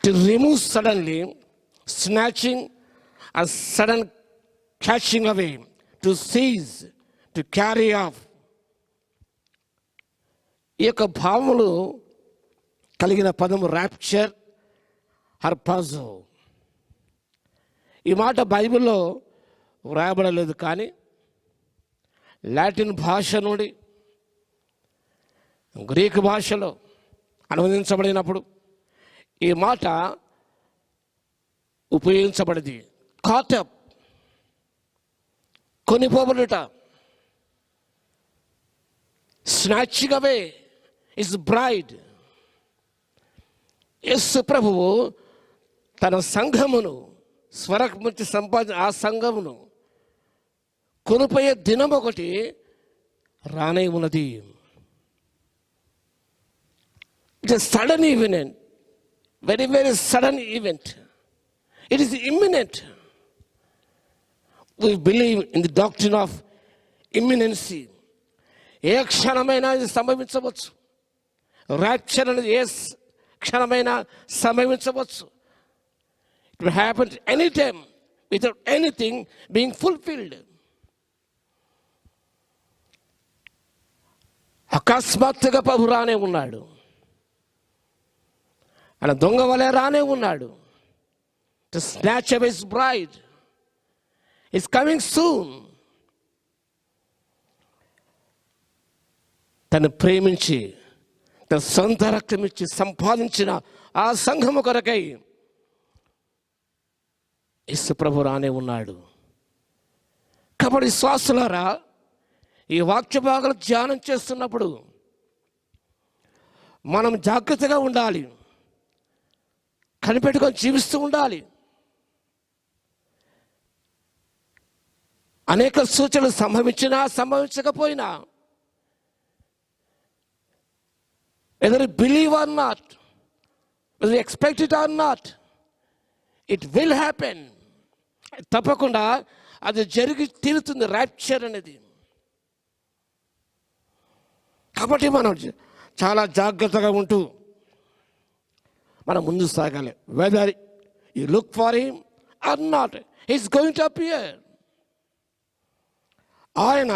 S1: to remove suddenly, snatching, a sudden catching away, to seize, to carry off. ఈ యొక్క భావములు కలిగిన పదము రాప్చర్, హర్పాజో. ఈ మాట బైబిల్లో వ్రాయబడలేదు, కానీ లాటిన్ భాష నుండి గ్రీకు భాషలో అనువదించబడినప్పుడు ఈ మాట ఉపయోగించబడింది. కాటప్, కొనిపోబడుట. Snatching away is bride. Yesu ప్రభువు తన సంఘమును స్వరముచి ఆ సంఘమును కొనిపోయే దినం ఒకటి రానే ఉన్నది. It's sudden event, very very sudden event. It is imminent. We believe in the doctrine of imminency. ఏ క్షణమైనా ఇది సంభవించవచ్చు. రాప్చర్ అనేది ఏ క్షణమైనా సంభవించవచ్చు. It will happen anytime without anything being fulfilled. అకస్మాత్తుగా ప్రభు రానే ఉన్నాడు. ఆయన దొంగ వలె రానే ఉన్నాడు. To snatch away his bride. It's coming soon. తను ప్రేమించి తన సొంత రక్తం ఇచ్చి సంపాదించిన ఆ సంఘము కొరకై యేసు ప్రభు రానే ఉన్నాడు. కాబట్టి శ్వాసులారా, ఈ వాక్య భాగాలు ధ్యానం చేస్తున్నప్పుడు మనం జాగ్రత్తగా ఉండాలి, కనిపెట్టుకొని జీవిస్తూ ఉండాలి. అనేక సూచనలు సంభవించినా సంభవించకపోయినా, whether you believe or not, whether you expect it or not, it will happen. తప్పకుండా అది జరిగి తీరుతుంది రాప్చర్ అనేది. కాబట్టి మనం చాలా జాగ్రత్తగా ఉంటూ మనం ముందు సాగాలి. Whether you look for him or not, he is going to appear. ఆయన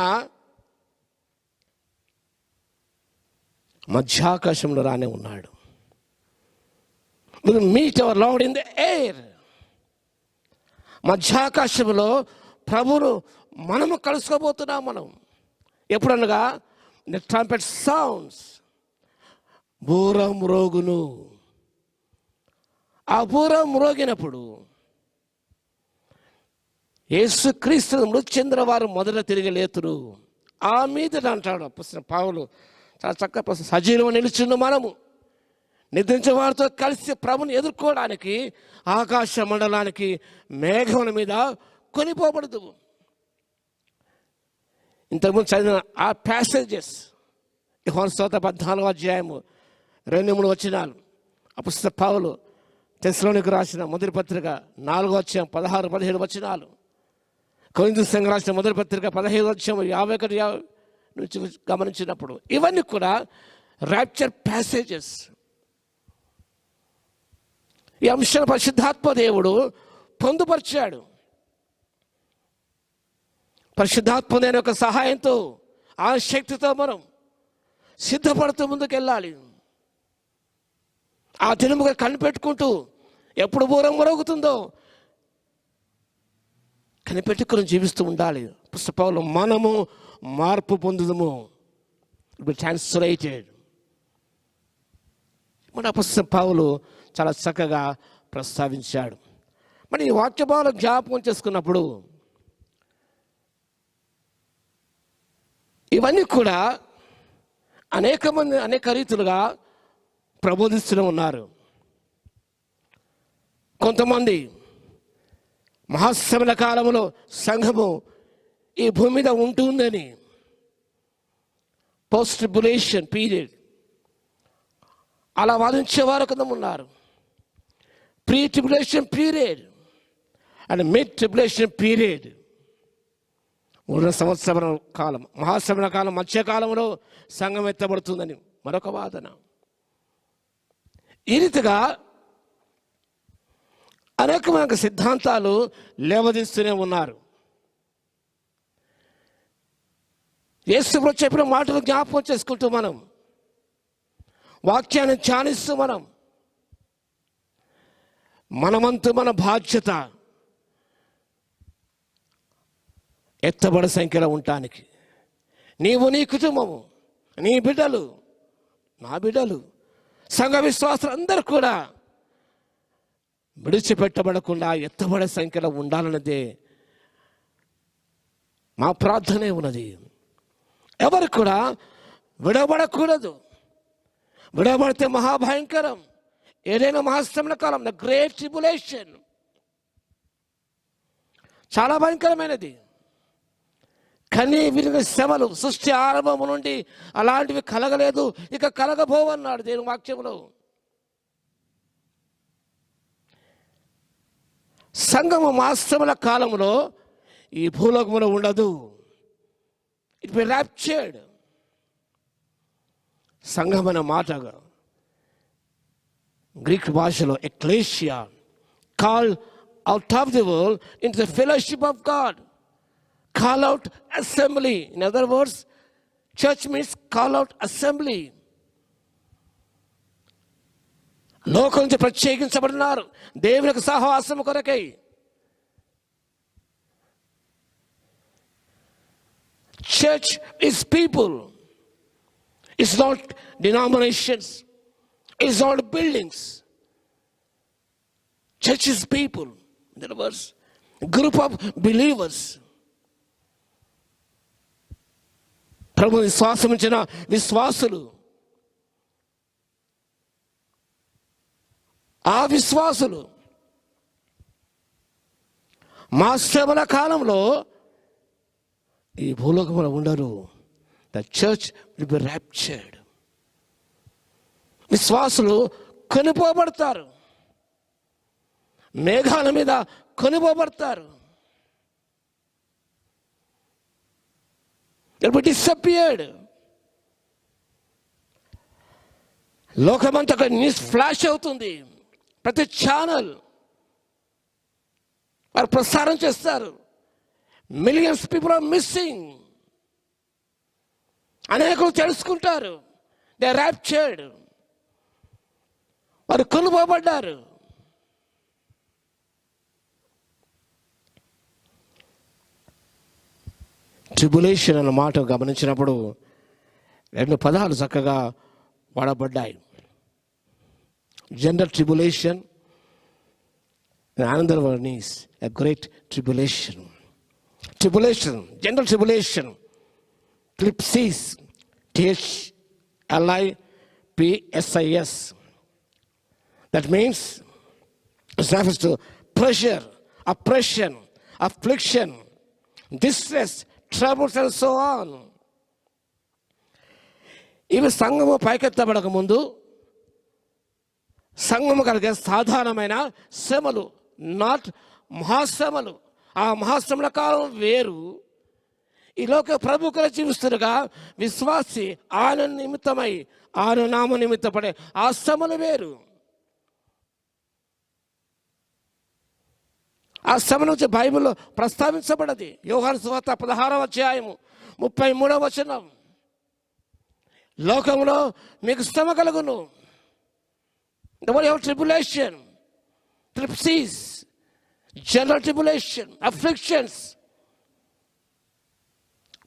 S1: మధ్యాకాశంలో రానే ఉన్నాడు. Will meet our Lord in the air. మధ్యాకాశంలో ప్రభువును మనము కలుసుకోబోతున్నాం. మనం ఎప్పుడనగా ద ట్రంపెట్ సౌండ్స్, బూర మ్రోగును. ఆ బూర మ్రోగినప్పుడు యేసుక్రీస్తు మృతి చెందిన వారు మొదట తిరిగి లేతురు. ఆ మీద అంటాడు అపొస్తలుడైన పౌలు చాలా చక్కగా, సజీవం నిలిచిండు మనము నిద్రించే వారితో కలిసి ప్రభుని ఎదుర్కోవడానికి ఆకాశ మండలానికి మేఘముల మీద కొనిపోబడదు. ఇంతకుముందు చదివిన ఆ ప్యాసేజెస్, యోహాను సువార్త 14వ అధ్యాయము 2-3 వచనాలు, అపొస్తలుడైన పౌలు తెస్సలోనికీయులకు రాసిన మొదటి పత్రిక 4వ అధ్యాయం 16-17 వచనాలు, కొరింథీ సంఘం రాసిన మొదటి పత్రిక 15వ అధ్యాయం 51 నుంచి గమనించినప్పుడు ఇవన్నీ కూడా రాప్చర్ ప్యాసేజెస్. ఈ అంశాన్ని పరిశుద్ధాత్మ దేవుడు పొందుపరిచాడు. పరిశుద్ధాత్మ దేవుని యొక్క సహాయంతో, ఆ శక్తితో మనం సిద్ధపడుతూ ముందుకు వెళ్ళాలి. ఆ దినముగా కనిపెట్టుకుంటూ ఎప్పుడు బూరం మరుగుతుందో కనిపెట్టుకుని జీవిస్తూ ఉండాలి. పుస్తకంలో మనము మార్పు పొందుదము, ట్రాన్స్లేటెడ్. మన అపొస్తలుడైన పౌలు చాలా చక్కగా ప్రస్తావించాడు. మరి ఈ వాక్య భాగాలు జ్ఞాపకం చేసుకున్నప్పుడు ఇవన్నీ కూడా అనేక రీతులుగా ప్రబోధిస్తూనే ఉన్నారు. కొంతమంది మహాశ్రమల కాలంలో సంఘము ఈ భూమి మీద ఉంటుందని, పోస్ట్ ట్రిబ్యులేషన్ పీరియడ్ అలా వాదించేవారు కొంత ఉన్నారు. Pre tribulation period and mid tribulation period, 3 సంవత్సరాల కాలం, మహాశ్రమణ కాలం మధ్యకాలంలో సంఘం ఎత్తబడుతుందని మరొక వాదన. ఈ రీతిగా అనేకమైన సిద్ధాంతాలు లేవదీస్తూనే ఉన్నారు. యేసు ప్రభు చెప్పిన మాటలు జ్ఞాపకం చేసుకుంటూ మనం వాక్యాన్ని ధ్యానిస్తూ మనమంతు మన బాధ్యత ఎత్తబడి సంఖ్యలో ఉండటానికి. నీవు, నీ కుటుంబము, నీ బిడ్డలు, నా బిడ్డలు, సంఘ విశ్వాసులు అందరూ కూడా విడిచిపెట్టబడకుండా ఎత్తబడే సంఖ్యలో ఉండాలన్నదే మా ప్రార్థనే ఉన్నది. ఎవరు కూడా విడబడకూడదు. విడబడితే మహాభయంకరం. ఏదైనా మహాశ్రమణ కాలం, ద గ్రేట్ ట్రిబ్యులేషన్, చాలా భయంకరమైనది. కానీ వీరికి శ్రమలు సృష్టి ఆరంభం నుండి అలాంటివి కలగలేదు, ఇక కలగబోవన్నాడు దేవుని వాక్యంలో. సంఘము మహాశ్రమల కాలంలో ఈ భూలోకములో ఉండదు. It be raptured. సంఘం అనే మాటగా గ్రీక్ భాషలో ecclesia, call out of the world in the fellowship of God. Call out assembly. In other words, church means call out assembly. లోకం నుంచి ప్రత్యేకించబడినారు దేవునికి సహవాసం కొరకై. Church is people. It's not denominations. It's not buildings. Church is people. In other words, a group of believers. ప్రభు విశ్వాసముంచిన విశ్వాసులు, ఆ విశ్వాసులు మా శ్రమల కాలంలో ఈ భూలోకంలో ఉండరు. The church will be raptured. విశ్వాసులు కొనిపోబడతారు, మేఘాల మీద కొనిపోబడతారు. They'll be disappeared. లోకమంతా న్యూస్ ఫ్లాష్ అవుతుంది. ప్రతి ఛానల్ వారు ప్రసారం చేస్తారు. Millions people are missing. అనేకులు తెలుసుకుంటారు. They are raptured. వారు కొనుపోబడ్డారు. ట్రిబులేషన్ అన్న మాట గమనించినప్పుడు 2 పదాలు చక్కగా వాడబడ్డాయి. General tribulation, another one is a great tribulation. Tribulation, general tribulation, thlipsis, THLIPSIS. That means it refers to pressure, oppression, affliction, distress, troubles and so on. ఇవి సంఘము పైకెత్తబడక ముందు సంఘము కలిగే సాధారణమైన శ్రమలు, నాట్ మహాశ్రమలు. ఆ మహాశ్రమల కాలం వేరు. ఈ లోక ప్రభువుగా జీవిస్తుండగా విశ్వాసి ఆయన నిమిత్తమై, ఆయన నామ నిమిత్తపడే ఆ శ్రమలు వేరు. ఆ శ్రమ నుంచి బైబిల్లో ప్రస్తావించబడది. యోహాను సువార్త 16వ అధ్యాయము 33వ వచనం. లోకంలో మీకు శ్రమ కలుగును. The word of tribulation, thlipsis, general tribulation, afflictions,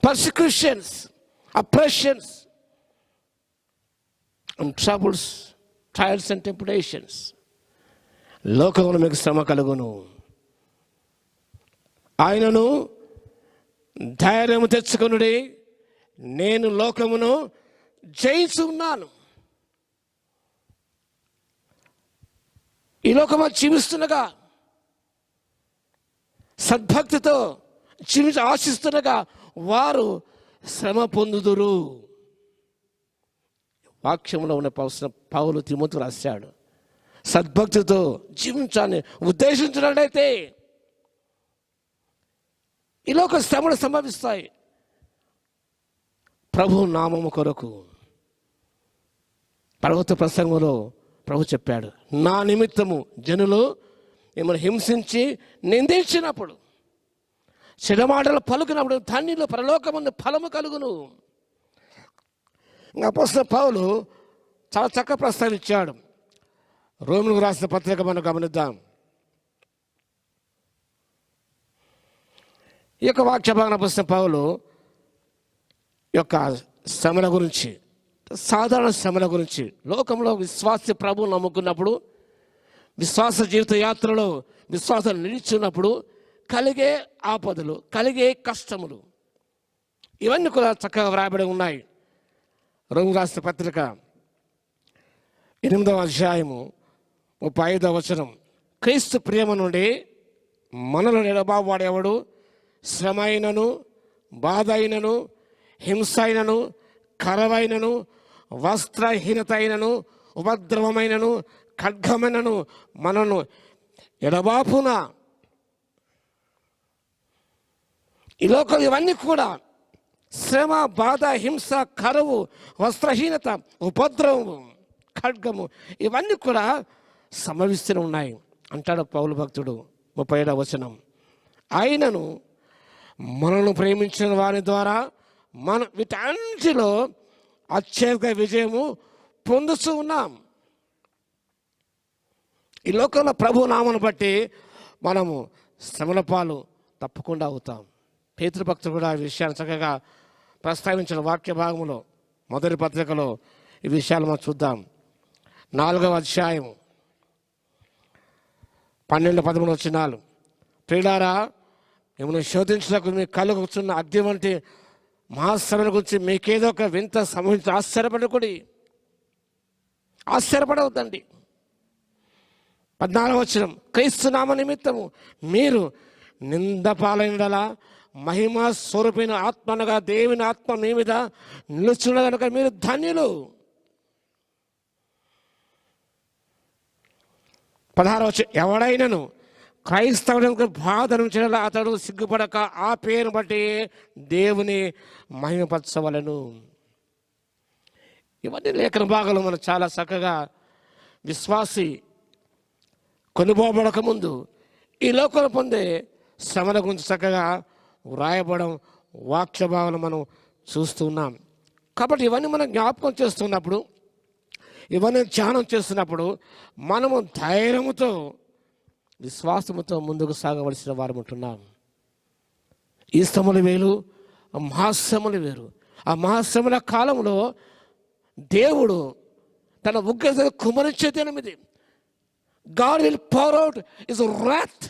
S1: persecutions, oppressions, and troubles, trials and temptations. లోకంలో మీకు శ్రమ కలుగును. ఆయనను ధైర్యము తెచ్చుకొనుడి, నేను లోకమును జయించి ఉన్నాను. ఈ లోకంలో జీవిస్తుండగా, సద్భక్తితో జీవించి ఆశిస్తుండగా వారు శ్రమ పొందుదురు. వాక్యంలో ఉన్న పౌలు తిమోతికి రాశాడు, సద్భక్తితో జీవించాలని ఉద్దేశించినట్లయితే ఈ లోక శ్రమలు సంభవిస్తాయి. ప్రభు నామము కొరకు పర్వత ప్రసంగంలో ప్రభు చెప్పాడు, నా నిమిత్తము జనులు మిమ్మల్ని హింసించి నిందించినప్పుడు, చెడమాటలు పలుకున్నప్పుడు ధన్యులు పరలోకమందు ఫలము కలుగును. అపోస్తలుడైన పౌలు చాలా చక్కగా ప్రస్తావించాడు. రోమీయులకు రాసిన పత్రిక మనం గమనిద్దాం. ఈ యొక్క వాక్య భాగం అపోస్తలుడైన పౌలు యొక్క శ్రమల గురించి, సాధారణ శ్రమల గురించి, లోకంలో విశ్వాస ప్రభువు నమ్ముకున్నప్పుడు, విశ్వాస జీవిత యాత్రలో విశ్వాసం నిలిచున్నప్పుడు కలిగే ఆపదలు, కలిగే కష్టములు, ఇవన్నీ కూడా చక్కగా వ్రాయబడి ఉన్నాయి. రోమీయులకు రాసిన పత్రిక 8వ అధ్యాయము 35వ వచనం, క్రీస్తు ప్రేమ నుండి మనలో నిలబావాడేవాడు శ్రమ అయినను, బాధ అయినను, హింస అయినను, కరవైనను, వస్త్రహీనత అయినను, ఉపద్రవమైనను, ఖడ్గమైనను మనను ఎడబాపున. ఈ లోకం ఇవన్నీ కూడా శ్రమ, బాధ, హింస, కరువు, వస్త్రహీనత, ఉపద్రవము, ఖడ్గము, ఇవన్నీ కూడా సంభవిస్తూనే ఉన్నాయి అంటాడు పౌలు భక్తుడు. 37వ వచనం, ఆయనను మనను ప్రేమించిన వారి ద్వారా మనం వీటన్నిటిలో అత్యధిక విజయము పొందుతూ ఉన్నాం. ఈ లోకంలో ప్రభు నామను బట్టి మనము శ్రమల పాలు తప్పకుండా అవుతాం. పేతురు భక్తుడు కూడా ఈ విషయాన్ని చక్కగా ప్రస్తావించిన వాక్య భాగంలో మొదటి పత్రికలో ఈ విషయాలు మనం చూద్దాం. 4వ అధ్యాయం 12-13 వచనాలు, ప్రియులారా, మిమ్మల్ని శోధించడానికి మీకు కలుగుతున్న అగ్ని వంటి మహాశ్రమల గురించి మీకేదో ఒక వింత సంభవించి ఆశ్చర్యపడవద్దండి. 14వ వచనం, క్రీస్తు నామ నిమిత్తము మీరు నిందపాలైనలా మహిమ స్వరూపైన ఆత్మనగా దేవుని ఆత్మ మీ మీద నిలుచున్న కనుక మీరు ధన్యులు. 16వ వచనం, ఎవడైనను క్రైస్తవునికి బాధను చేయడం అతడు సిగ్గుపడక ఆ పేరును బట్టి దేవుని మహిమపరచవలెను. ఇవన్నీ లేఖన భాగాలు మనం చాలా చక్కగా విశ్వాసి కొనుపోబడక ముందు ఈ లోకంలో పొందే శ్రమల గురించి చక్కగా వ్రాయబడడం వాక్య భావాలు మనం చూస్తున్నాం. కాబట్టి ఇవన్నీ మనం జ్ఞాపకం చేస్తున్నప్పుడు, ఇవన్నీ ధ్యానం చేస్తున్నప్పుడు మనము ధైర్యముతో, విశ్వాసముతో ముందుకు సాగవలసిన వారు ఉంటున్నాం. ఈ శ్రమలు వేరు, ఆ మహాశ్రమలు వేరు. ఆ మహాశ్రమల కాలంలో దేవుడు తన ఉగ్రతను కుమరించే దినం ఇది. God will pour out his wrath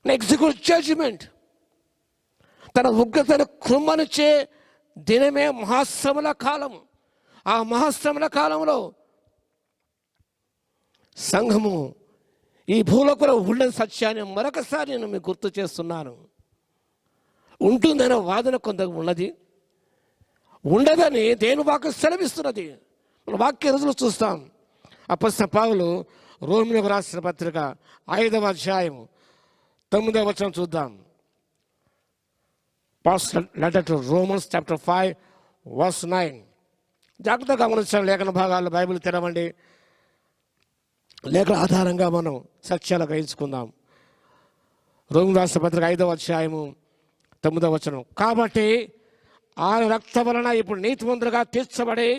S1: and execute judgment. తన ఉగ్రతను కుమరించే దినమే మహాశ్రమల కాలము. ఆ మహాశ్రమల కాలంలో సంఘము ఈ భూలోకంలో ఉండని సత్యాన్ని మరొకసారి నేను మీకు గుర్తు చేస్తున్నాను. ఉంటుందనే వాదన కొంత ఉన్నది, ఉండదని దేని వాక్యం సెలవిస్తున్నది. మన వాక్య రోజులు చూస్తాం. అపోస్తలుడైన పౌలు రోమీయులకు రాసిన పత్రిక 5వ అధ్యాయం 9వ వచనం చూద్దాం. Letter to Romans chapter 5 verse 9. జాగ్రత్తగా గమనించిన లేఖన భాగాల్లో బైబిల్ తెరవండి. లేఖన ఆధారంగా మనం సత్యాలు గ్రహించుకుందాం. రోమీయులకు రాసిన పత్రిక 5వ అధ్యాయము 9వ వచనం, కాబట్టి ఆయన రక్తం వలన ఇప్పుడు నీతిమంతులుగా తీర్చబడి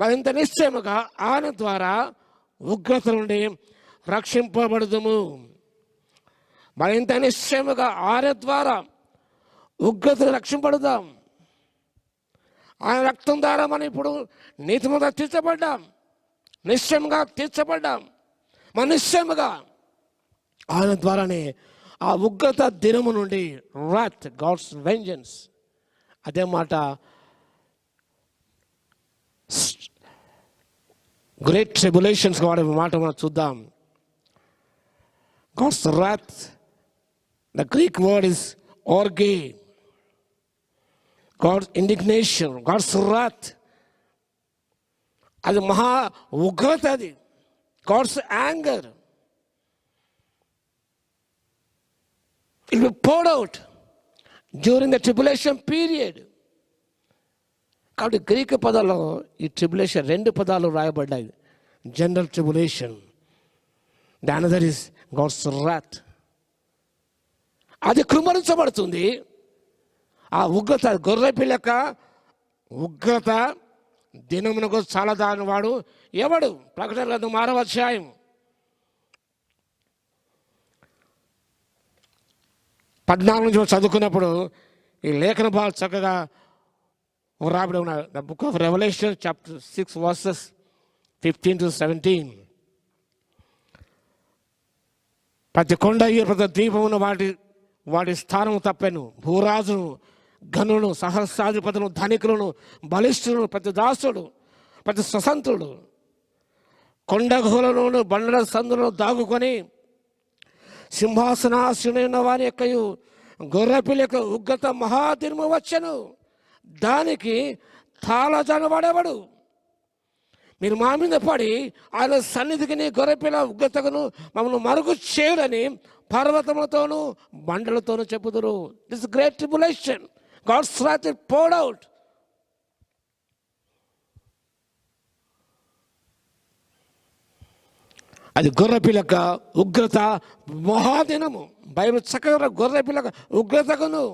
S1: మరింత నిశ్చయముగా ఆయన ద్వారా ఉగ్రత నుండి రక్షింపబడదుము. మరింత నిశ్చయముగా ఆయన ద్వారా ఉగ్రత రక్షింపబడదాం. ఆయన రక్తం ద్వారా మనం ఇప్పుడు నీతిమంతులుగా తీర్చబడ్డాం, నిశ్చయంగా తీర్చబడ్డాం. మన నిశ్చయముగా ఆయన ద్వారానే ఆ ఉగ్రత దినము నుండి, wrath, God's vengeance, అదే మాట గ్రేట్ ట్రిబులేషన్స్ వాడే మాట మనం చూద్దాం. God's wrath, the Greek word is orge. God's indignation, God's wrath, అది మహా ఉగ్రత, అది God's anger. It will poured out during the tribulation period. కాబట్టి గ్రీకు పదాల్లో ఈ ట్రిబులేషన్ 2 పదాలు రాయబడ్డాయి. General tribulation, the another is God's wrath. అది కృమరించబడుతుంది. ఆ ఉగ్రత, గొర్రె పిల్లక ఉగ్రత దినమునకు చాలా దాని వాడు ఎవడు? ప్రకటన గ్రంథం 6వ అధ్యాయం 14 నుంచి చదువుకున్నప్పుడు ఈ లేఖన భాగాలు చక్కగా రాబడి ఉన్నారు. The book of Revelation chapter 6 versus 15 to 17. ప్రతి కొండ ప్రతి ద్వీపమును వాటి స్థానము తప్పెను. భూరాజును, గనులను, సహస్రాధిపతులను, ధనికులను, బలిష్ఠులను, ప్రతి దాసుడు, ప్రతి స్వతంత్రుడు కొండ గుహలను బండల సందులను దాగుకొని సింహాసనాసీనుడైన వారి యొక్కయు గొర్రెపిల్ల యొక్క ఉగ్రత మహాదినము వచ్చెను. దానికి తాళజానవాడేవాడు. మీరు మా మీద పడి ఆయన సన్నిధికి గొర్రెపిల్ల ఉగ్రతను మమ్మల్ని మరుగు చేయడని పర్వతములతోనూ బండలతోనూ చెప్పుదురు. This great tribulation, God's wrath is poured out. అది గొర్రెపిల్లక ఉగ్రత మహాదినము. బైబిల్ చక్కగా గొర్రెపిల్లక ఉగ్రతకును,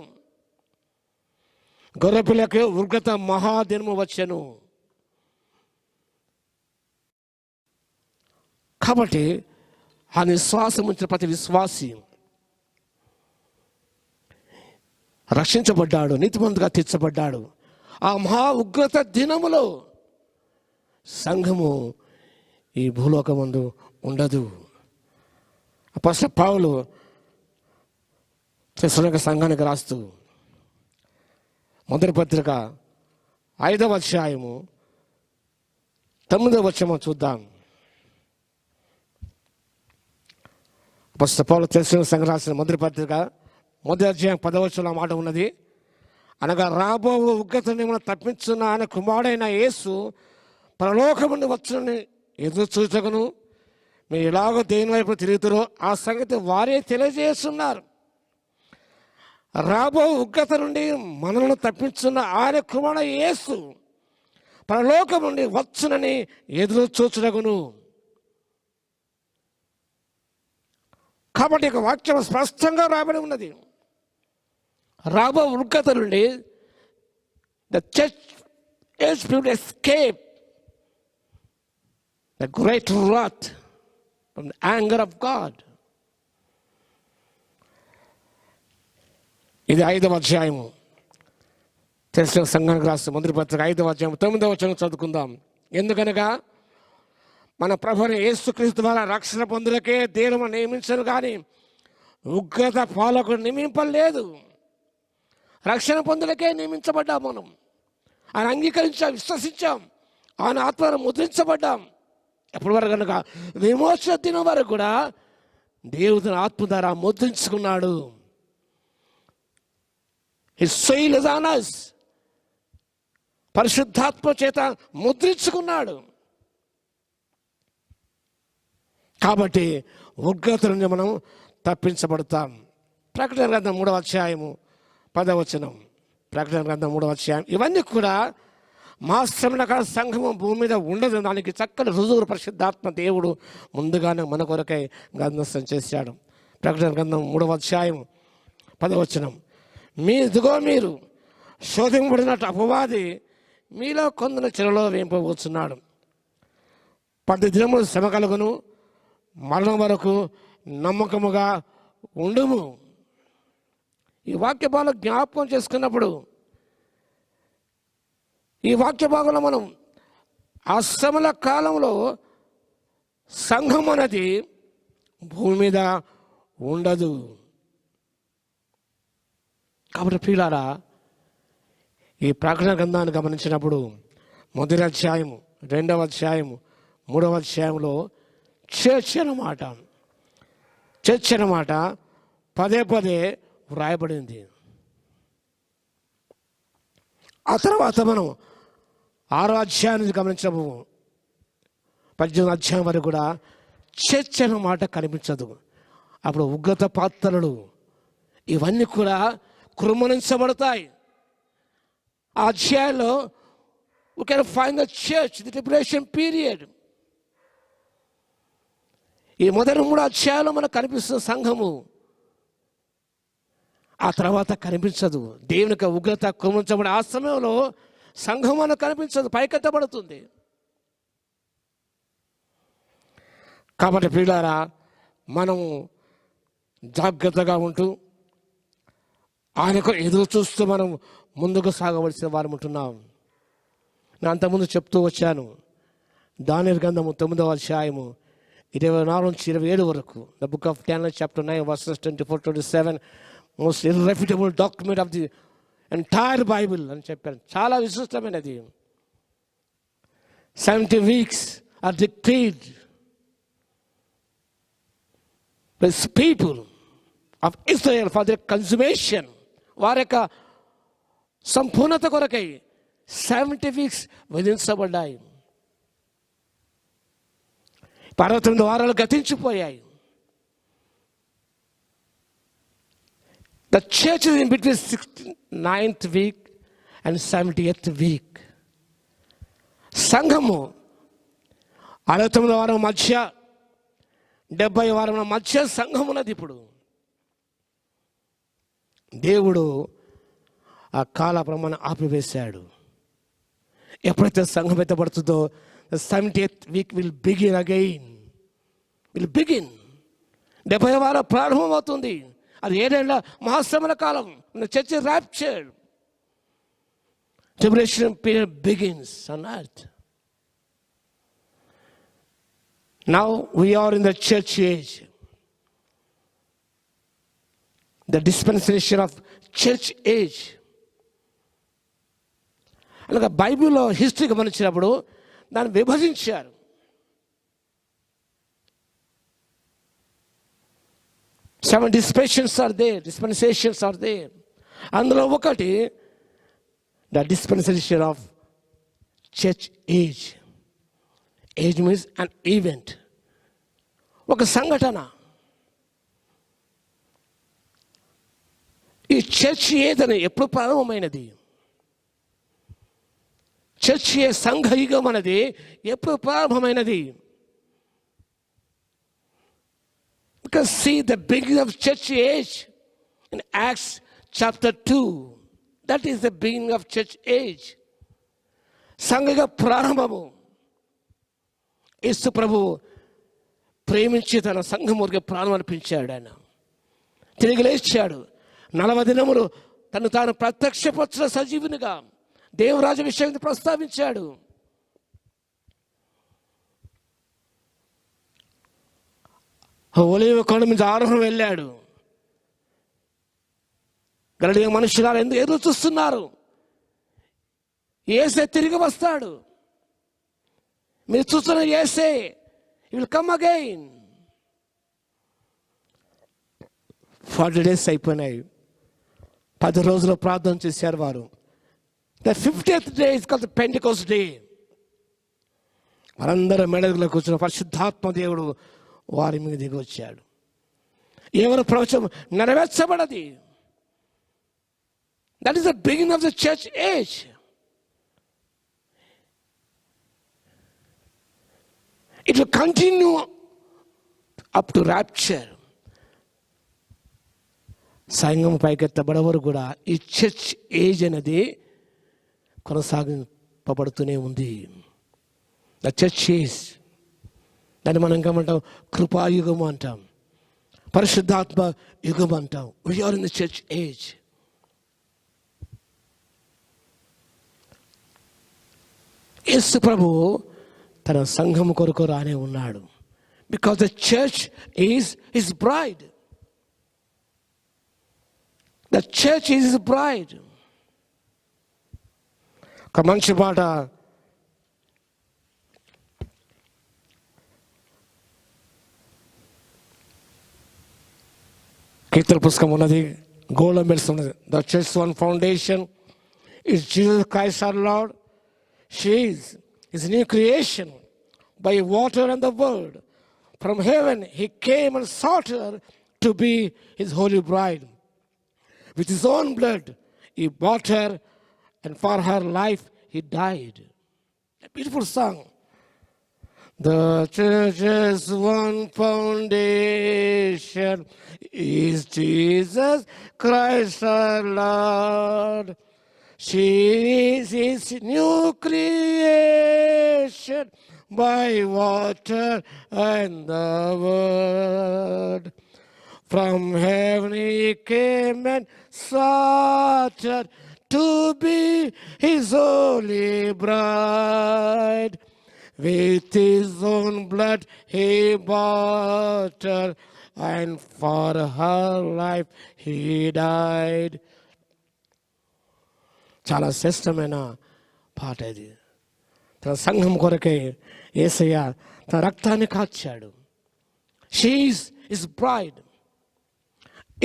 S1: గొర్రెపిల్లకి ఉగ్రత మహాదినము వచ్చెను. కాబట్టి ఆ విశ్వాసం ఉంచిన ప్రతి విశ్వాసి రక్షించబడ్డాడు, నీతిమంతుగా తీర్చబడ్డాడు. ఆ మహా ఉగ్రత దినములో సంఘము ఈ భూలోకమందు ఉండదు. అపోస్తలుడైన పౌలు తెస్సలోనిక సంఘానికి రాస్తూ మొదటి పత్రిక 5వ అధ్యాయము 9వ వచనం చూద్దాం. అపోస్తలుడైన పౌలు తెస్సలోనిక సంఘం రాసిన మొదటి పత్రిక 1వ అధ్యాయం 10వ వచనంలో మాట ఉన్నది. అనగా రాబో ఉగ్రతని మనం తప్పించున్న ఆయన కుమారుడైన యేసు పరలోకము నుండి వచ్చునని ఎదురు చూచగను. మీరు ఎలాగో దేని వైపు తిరుగుతారో ఆ సంగతి వారే తెలియజేస్తున్నారు. రాబో ఉగ్రత నుండి మనల్ని తప్పించున్న ఆయన కుమారుడు యేసు పరలోకం నుండి వచ్చునని ఎదురు చూచుటకును. కాబట్టి ఇక వాక్యం స్పష్టంగా రాబడి ఉన్నది. రాబో ఉగ్రత నుండి the church is to escape the great wrath from the anger of God. ఇది 5వ అధ్యాయము తెస్సలోనిక సంఘానికి రాసిన మొదటి పత్రిక 5వ అధ్యాయం 9వ వచనం చదువుకుందాం. ఎందుకనగా మన ప్రభువైన యేసుక్రీస్తు ద్వారా రక్షణ పొందులకే దేవుడు నియమించను కానీ ఉగ్రత పాలకుడు నియమింపలేదు. రక్షణ పొందులకే నియమించబడ్డాం. మనం ఆయన అంగీకరించాం, విశ్వసించాం, ఆయన ఆత్మను ముద్రించబడ్డాం. ఎప్పటి వరకు కనుక విమోచన దినం వరకు కూడా దేవుని ఆత్మ ద్వారా ముద్రించుకున్నాడు. His seal is on us. పరిశుద్ధాత్మ చేత ముద్రించుకున్నాడు. కాబట్టి ఉగ్రత నుండి మనం తప్పించబడతాం. ప్రకటన గ్రంథం 3వ అధ్యాయము 10వ వచనం. ప్రకటన గ్రంథం 3వ అధ్యాయం. ఇవన్నీ కూడా మా శ్రమల కాల సంఘము భూమి మీద ఉండదు. దానికి చక్కని రుజువు పరిశుద్ధాత్మ దేవుడు ముందుగానే మన కొరకై గ్రంథస్థం చేశాడు. ప్రకటన గ్రంథం 3వ అధ్యాయం 10వ వచనం. మీరు శోధింపబడినట్టు అపవాది మీలో కొందరు చెరలో వేయింపబోతున్నాడు. 10 దినములు శ్రమ కలుగును, మరణం వరకు నమ్మకముగా ఉండుము. ఈ వాక్య భాగంలో జ్ఞాపకం చేసుకున్నప్పుడు ఈ వాక్య భాగంలో మనం ఆ శ్రమల కాలంలో సంఘం అనేది భూమి మీద ఉండదు. కాబట్టి ప్రియులారా, ఈ ప్రకటన గ్రంథాన్ని గమనించినప్పుడు 1వ అధ్యాయము, 2వ అధ్యాయము, 3వ అధ్యాయంలో చర్చ్ అన్నమాట పదే పదే వ్రాయబడింది. ఆ తర్వాత మనం 6వ అధ్యాయాన్ని గమనించము, 18వ అధ్యాయం వరకు కూడా చర్చ్ అన్నమాట కనిపించదు. అప్పుడు ఉగ్రత పాత్రలు ఇవన్నీ కూడా కృమణించబడతాయి. ఆ అధ్యాయంలో we can find the church, the tribulation period. ఈ మొదటి 3 అధ్యాయాలు మనకు కనిపిస్తున్న సంఘము, ఆ తర్వాత కనిపించదు. దేవునికి ఉగ్రత కుమరించబడే ఆ సమయంలో సంఘం మనకు కనిపించదు, పైకెత్తబడుతుంది. కాబట్టి ప్రియులారా, మనము జాగ్రత్తగా ఉంటూ ఆయనకు ఎదురు చూస్తూ మనం ముందుకు సాగవలసిన వారు ఉంటున్నాం. నేను అంతకుముందు చెప్తూ వచ్చాను, దానియేలు గ్రంథము 9వ అధ్యాయము 24 నుంచి 27 వరకు, the book of Daniel chapter 9 verses 24-27, most irrefutable document of the entire Bible అని చెప్పాను. చాలా విశిష్టమైనది. 70 weeks are decreed by the people of Israel for their consummation. వారి యొక్క సంపూర్ణత కొరకై 70 weeks విధించబడ్డాయి. 69 వారాలు గతించిపోయాయి. The church is in between 69th week and 70th week. సంఘము 69వ వారం మధ్య 70వ వారం మధ్య సంఘం ఉన్నది. ఇప్పుడు దేవుడు ఆ కాల ప్రమాణం ఆపివేశాడు. ఎప్పుడైతే సంఘం ఎత్తబడుతుందో 70th week will begin again. 70వ వారం ప్రారంభమవుతుంది. అది 7 ఏళ్ల మహాశ్రమల కాలం. Church raptured. Tribulation period begins on earth. Now we are in the church age. The dispensation of church age. అలాగే బైబిల్లో హిస్టరీ గమనించినప్పుడు దాన్ని విభజించారు. Seven dispensations are there. అందులో ఒకటి the dispensation of church age. Age means an event, ఒక సంఘటన. ఈ చర్చ్ ఏదని ఎప్పుడు ప్రారంభమైనది? చర్చ్ ఏ సంఘ యుగం అనేది ఎప్పుడు ప్రారంభమైనది? You can see the beginning of church age in Acts chapter 2. That is the beginning of church age. సంఘ ప్రారంభము. యేసు ప్రభు ప్రేమించి తన సంఘముకి ప్రాణం అర్పించాడు. ఆయన తిరిగి లేచాడు. 40 దినములు తను తాను ప్రత్యక్షపరచిన సజీవునిగా దేవరాజ విషయాన్ని ప్రస్తావించాడు. ఒలీవ కొండ మీద ఆరోహణ వెళ్ళాడు. గలిలయ మనుషులారు ఎందుకు ఎదురు చూస్తున్నారు? యేసే తిరిగి వస్తాడు. మీరు చూస్తున్న యేసే విల్ కమ్ అగైన్. 40 days అయిపోయినాయి. 10 రోజులు ప్రార్థన చేశారు వారు. The 50th day is called the Pentecost day. వారందరూ మెడలో కూర్చున్న పరిశుద్ధాత్మ దేవుడు వారి మీద దిగి వచ్చాడు. ఎవరి ప్రవచనం నెరవేర్చబడది. That is the beginning of the church age. It will continue up to rapture. సంఘం పైకెత్తబడే వరకు కూడా ఈ చర్చ్ ఏజ్ అనేది కొనసాగింపబడుతూనే ఉంది. ద చర్చ్ ఏజ్, దాన్ని మనం ఏమంటాం? కృపాయుగం అంటాం, పరిశుద్ధాత్మ యుగం అంటాం. We are in the church age. Yesu ప్రభు తన సంఘం కొరకు రానే ఉన్నాడు. Because the church is his bride. The church is his bride. ఒక మంచి మాట కీర్తన పుస్తకం ఉన్నది, గోల్డ్ మెడల్స్ ఉన్నది. The church one foundation is Jesus Christ our Lord. She is his new creation by water and the word. From heaven he came and sought her to be his holy bride. With his own blood he bought her, and for her life he died. A beautiful song. The church's one foundation is Jesus Christ our Lord. She is his new creation by water and the word. From heaven he came and sought her to be his holy bride. With his own blood he bought her, and for her life he died. చాలా శ్రేష్టమైన పాట ఇది. తన సంఘం కొరకే యేసయ్య తన రక్తాన్ని కాచాడు. She is his bride.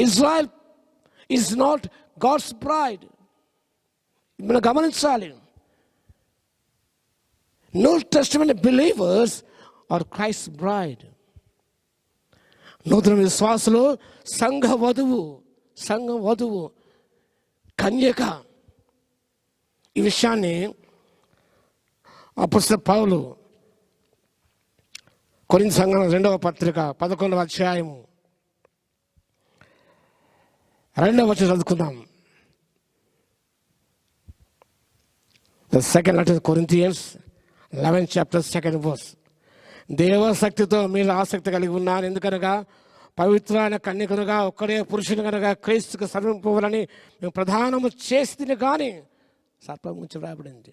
S1: Israel is not God's bride. మనం గమనించాలి. New testament believers are Christ bride. నూతన విశ్వాసులు సంఘ వధువు కన్యక. ఈ విషయాన్ని అపొస్తలుడైన పౌలు కొరింథీ సంఘం 2వ పత్రిక 11వ అధ్యాయము 2వ వచనం చదువుకుందాం. The second letter to Corinthians 11th chapter 2nd verse. దేవశక్తితో మీరు ఆసక్తి కలిగి ఉన్నారు, ఎందుకనగా పవిత్రమైన కన్యకనుగా ఒక్కడే పురుషుని కనుక క్రీస్తుకు సమర్పింపవాలని మేము ప్రధానము చేస్తుంది. కానీ సర్పం గురించి వ్రాయబడింది.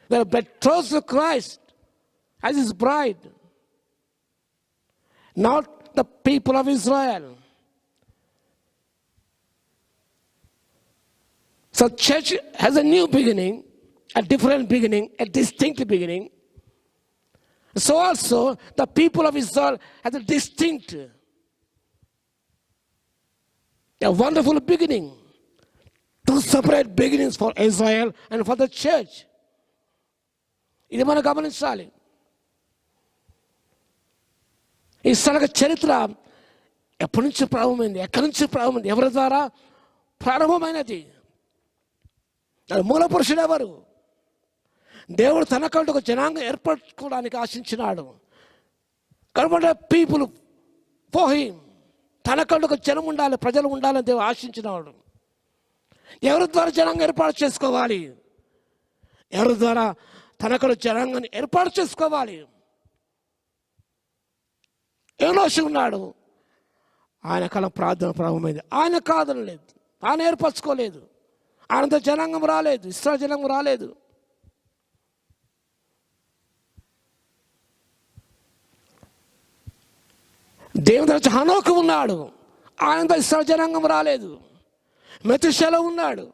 S1: We are betrothed to Christ as his bride, not the people of Israel. So church has a new beginning, a different beginning, a distinct beginning. So also the people of Israel has a distinct, a wonderful beginning. Two separate beginnings for Israel and for the church. ఇది మనం గమనించాలి. ఈ సంఘ చరిత్ర ఎప్పటి నుంచి ప్రారంభమైంది, ఎక్కడి నుంచి ప్రారంభమైంది, ఎవరి ద్వారా ప్రారంభమైనది, మూల పురుషుడు ఎవరు? దేవుడు తనకంటూ ఒక జనాంగం ఏర్పరచుకోవడానికి ఆశించినాడు. కాబట్టి పీపుల్ ఫర్ హిమ్, తనకంటూ ఒక జనం ఉండాలి, ప్రజలు ఉండాలని దేవుడు ఆశించినాడు. ఎవరి ద్వారా జనాంగం ఏర్పాటు చేసుకోవాలి? ఎవరి ద్వారా తనకంటూ జనాంగాన్ని ఏర్పాటు చేసుకోవాలి? ఏనోషు ఉన్నాడు, ఆయన కాలం ప్రార్థన ప్రారంభమైంది. ఆయన కాదన లేదు, ఆయన ఏర్పరచుకోలేదు, ఆయనతో జనాంగం రాలేదు, ఇశ్రాయేలు జనాంగం రాలేదు. దేవుని దగ్గర హనోకు ఉన్నాడు, ఆయనతో ఇశ్రాయేలు జనాంగం రాలేదు. మెతుషెల ఉన్నాడు,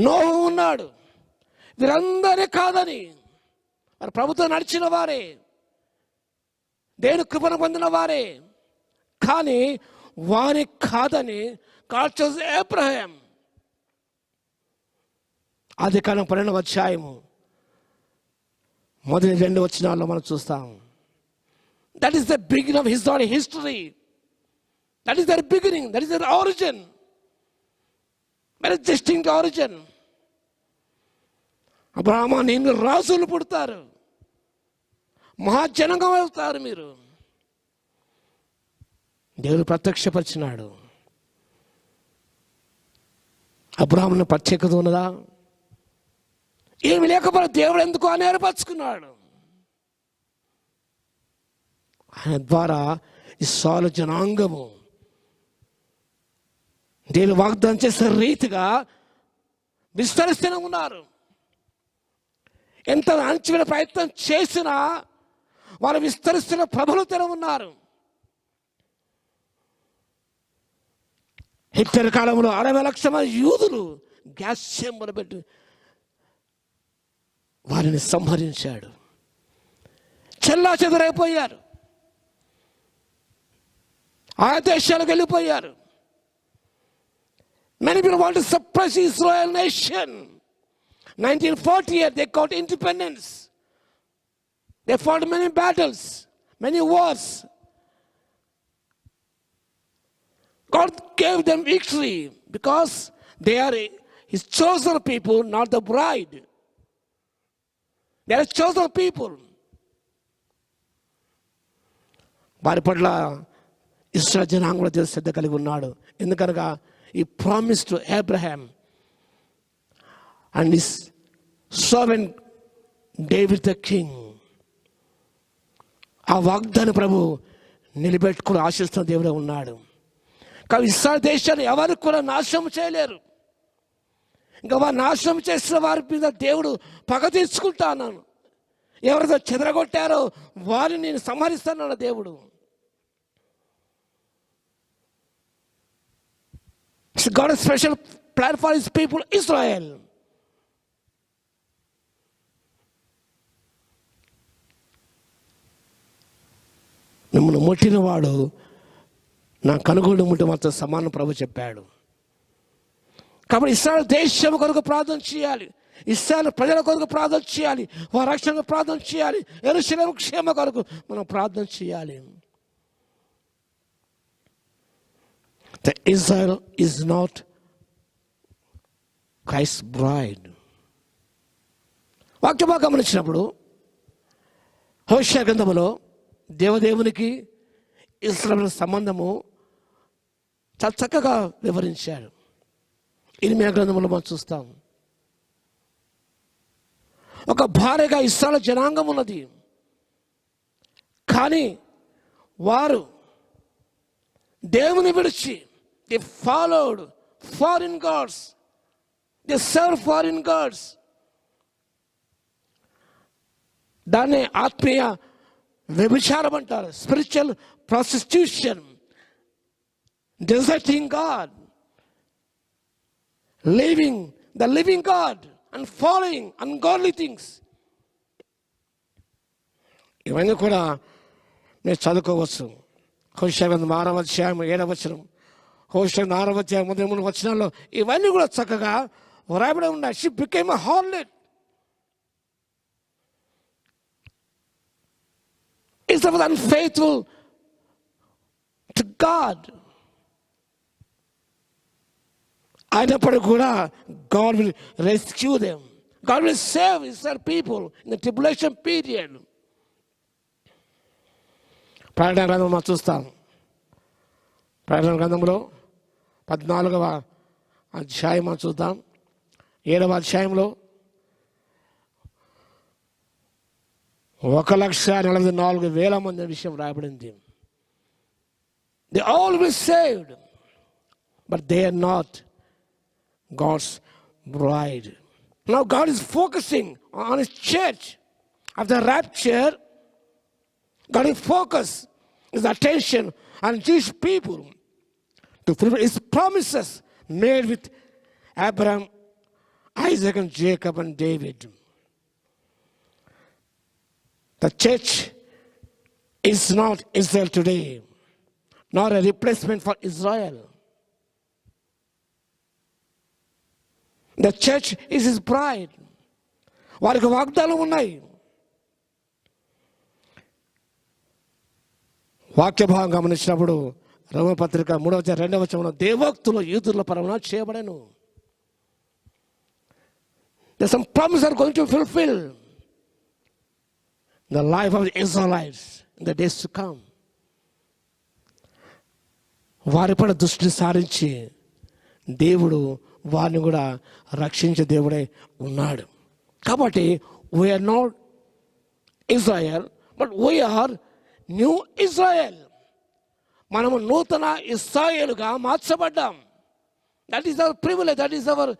S1: నోహు ఉన్నాడు. వీరందరి కాదని, మరి ప్రభుత్వం నడిచిన వారే, దేవుని కృపను పొందిన వారే, కానీ వారి కాదని గాడ్ చోజ్ అబ్రహాం. ఆదికాండం 12వ అధ్యాయము మొదటి 2 వచనాల్లో మనం చూస్తాం. That is the beginning of history. That is their beginning. That is their origin. Very distinct origin. Abraham, నేను రాజులు పుడతారు, మహాజనంగం అవుతారు మీరు. దేవుడు ప్రత్యక్షపరిచినాడు. అబ్రహామును ప్రత్యేకత ఉన్నదా? ఏమి లేకపోతే దేవుడు ఎందుకు అని ఏర్పరచుకున్నాడు. ఆయన ద్వారా ఇశ్రాయేలు జనాంగము దేవుడు వాగ్దానం చేసే రీతిగా విస్తరిస్తూనే ఉన్నారు. ఎంత అణచివేత ప్రయత్నం చేసినా వారు విస్తరిస్తున్న ప్రబలుతూనే ఉన్నారు. హిట్లర్ కాలంలో 60 లక్షల మంది యూదులు గ్యాస్ చేంబర్ పెట్టి వారిని సంహరించాడు. చెల్లా చెదరైపోయారు. ఆ దేశాలకు వెళ్ళిపోయారు. Many people want to suppress Israel nation. 1948 they got independence. They fought many battles, many wars. God gave them victory because they are His chosen people, not the bride. They are chosen people. వారి పట్ల ఇశ్రాయేలు జనాంగం కూడా దేవుడు శ్రద్ధ కలిగి ఉన్నాడు. ఎందుకనగా He promised to Abraham and his servant David the king. ఆ వాగ్దాన ప్రభు నిలబెట్టుకుని ఆశిస్తున్న దేవుడే ఉన్నాడు. కానీ ఇశ్రాయేలు దేశాన్ని ఎవరు కూడా నాశనం చేయలేరు. ఇంకా వారు నాశనం చేసిన వారి మీద దేవుడు పగ తీర్చుకుంటా అన్నాను. ఎవరితో చెదరగొట్టారో వారిని నేను సంహరిస్తానన్న దేవుడు. God has a special plan for His people Israel. మిమ్మల్ని ముట్టినవాడు నా కనుగోలు ముట్టి మాత్రం సమానం ప్రభు చెప్పాడు. కాబట్టి ఇశ్రాయేలు దేశం కొరకు ప్రార్థన చేయాలి. ఇశ్రాయేలు ప్రజల కొరకు ప్రార్థన చేయాలి. వారి రక్షణ ప్రార్థన చేయాలి. యెరూషలేము క్షేమ కొరకు మనం ప్రార్థన చేయాలి. The Israel is not Christ's bride. వాక్యమా గమనించినప్పుడు హోషేయ గ్రంథములో దేవదేవునికి ఇశ్రాయేలు సంబంధము చాలా చక్కగా వివరించాడు. ఇర్మియా గ్రంథంలో మనం చూస్తాం. ఒక భార్యగా ఇశ్రాయేలు జనాంగం ఉన్నది. కానీ వారు దేవుని విడిచి they followed foreign gods. They served foreign gods. దాన్ని ఆత్మీయ వ్యభిచారం అంటారు. Spiritual prostitution. deserting God, leaving the living God and following ungodly things. ఇవన్నీ కూడా మీరు చదువుకోవచ్చు. హోషేయ గ్రంథం 6వ అధ్యాయం 7వ వచనం, హోషేయ 6వ అధ్యాయం 3 వచనాల్లో ఇవన్నీ కూడా చక్కగా వ్రాయబడి ఉన్నాయి. She became a harlot. Is unfaithful to God. అయినప్పటికీ కూడా God will rescue them. God will save His people in the tribulation period. ప్రకటన గ్రంథం మనం చూస్తాం. ప్రకటన గ్రంథంలో 14వ అధ్యాయం మనం చూద్దాం. 7వ అధ్యాయంలో 1,44,000 మంది విషయం రాయబడింది. They all will saved, but they are not God's bride. Now God is focusing on His church. After the rapture, God is focused His attention on Jewish people to fulfill His promises made with Abraham, Isaac, and Jacob, and David. The church is not Israel today, nor a replacement for Israel. The church is His bride. వారికి వాగ్దానం ఉన్నాయి. వాక్య భాగం గమనించినప్పుడు రోమపత్రిక 3వ వచనంలో దేవోక్తులు యూదుల పరమున చేయబడెను. There's some promises are going to fulfill the life of the Israelites in the days to come. వారి పైన దృష్టి సారించి దేవుడు వారిని కూడా రక్షించే దేవుడే ఉన్నాడు. కాబట్టి we are not Israel, but we are new Israel. మనము నూతన ఇశ్రాయేలుగా మార్చబడ్డాం. That is our privilege, that is our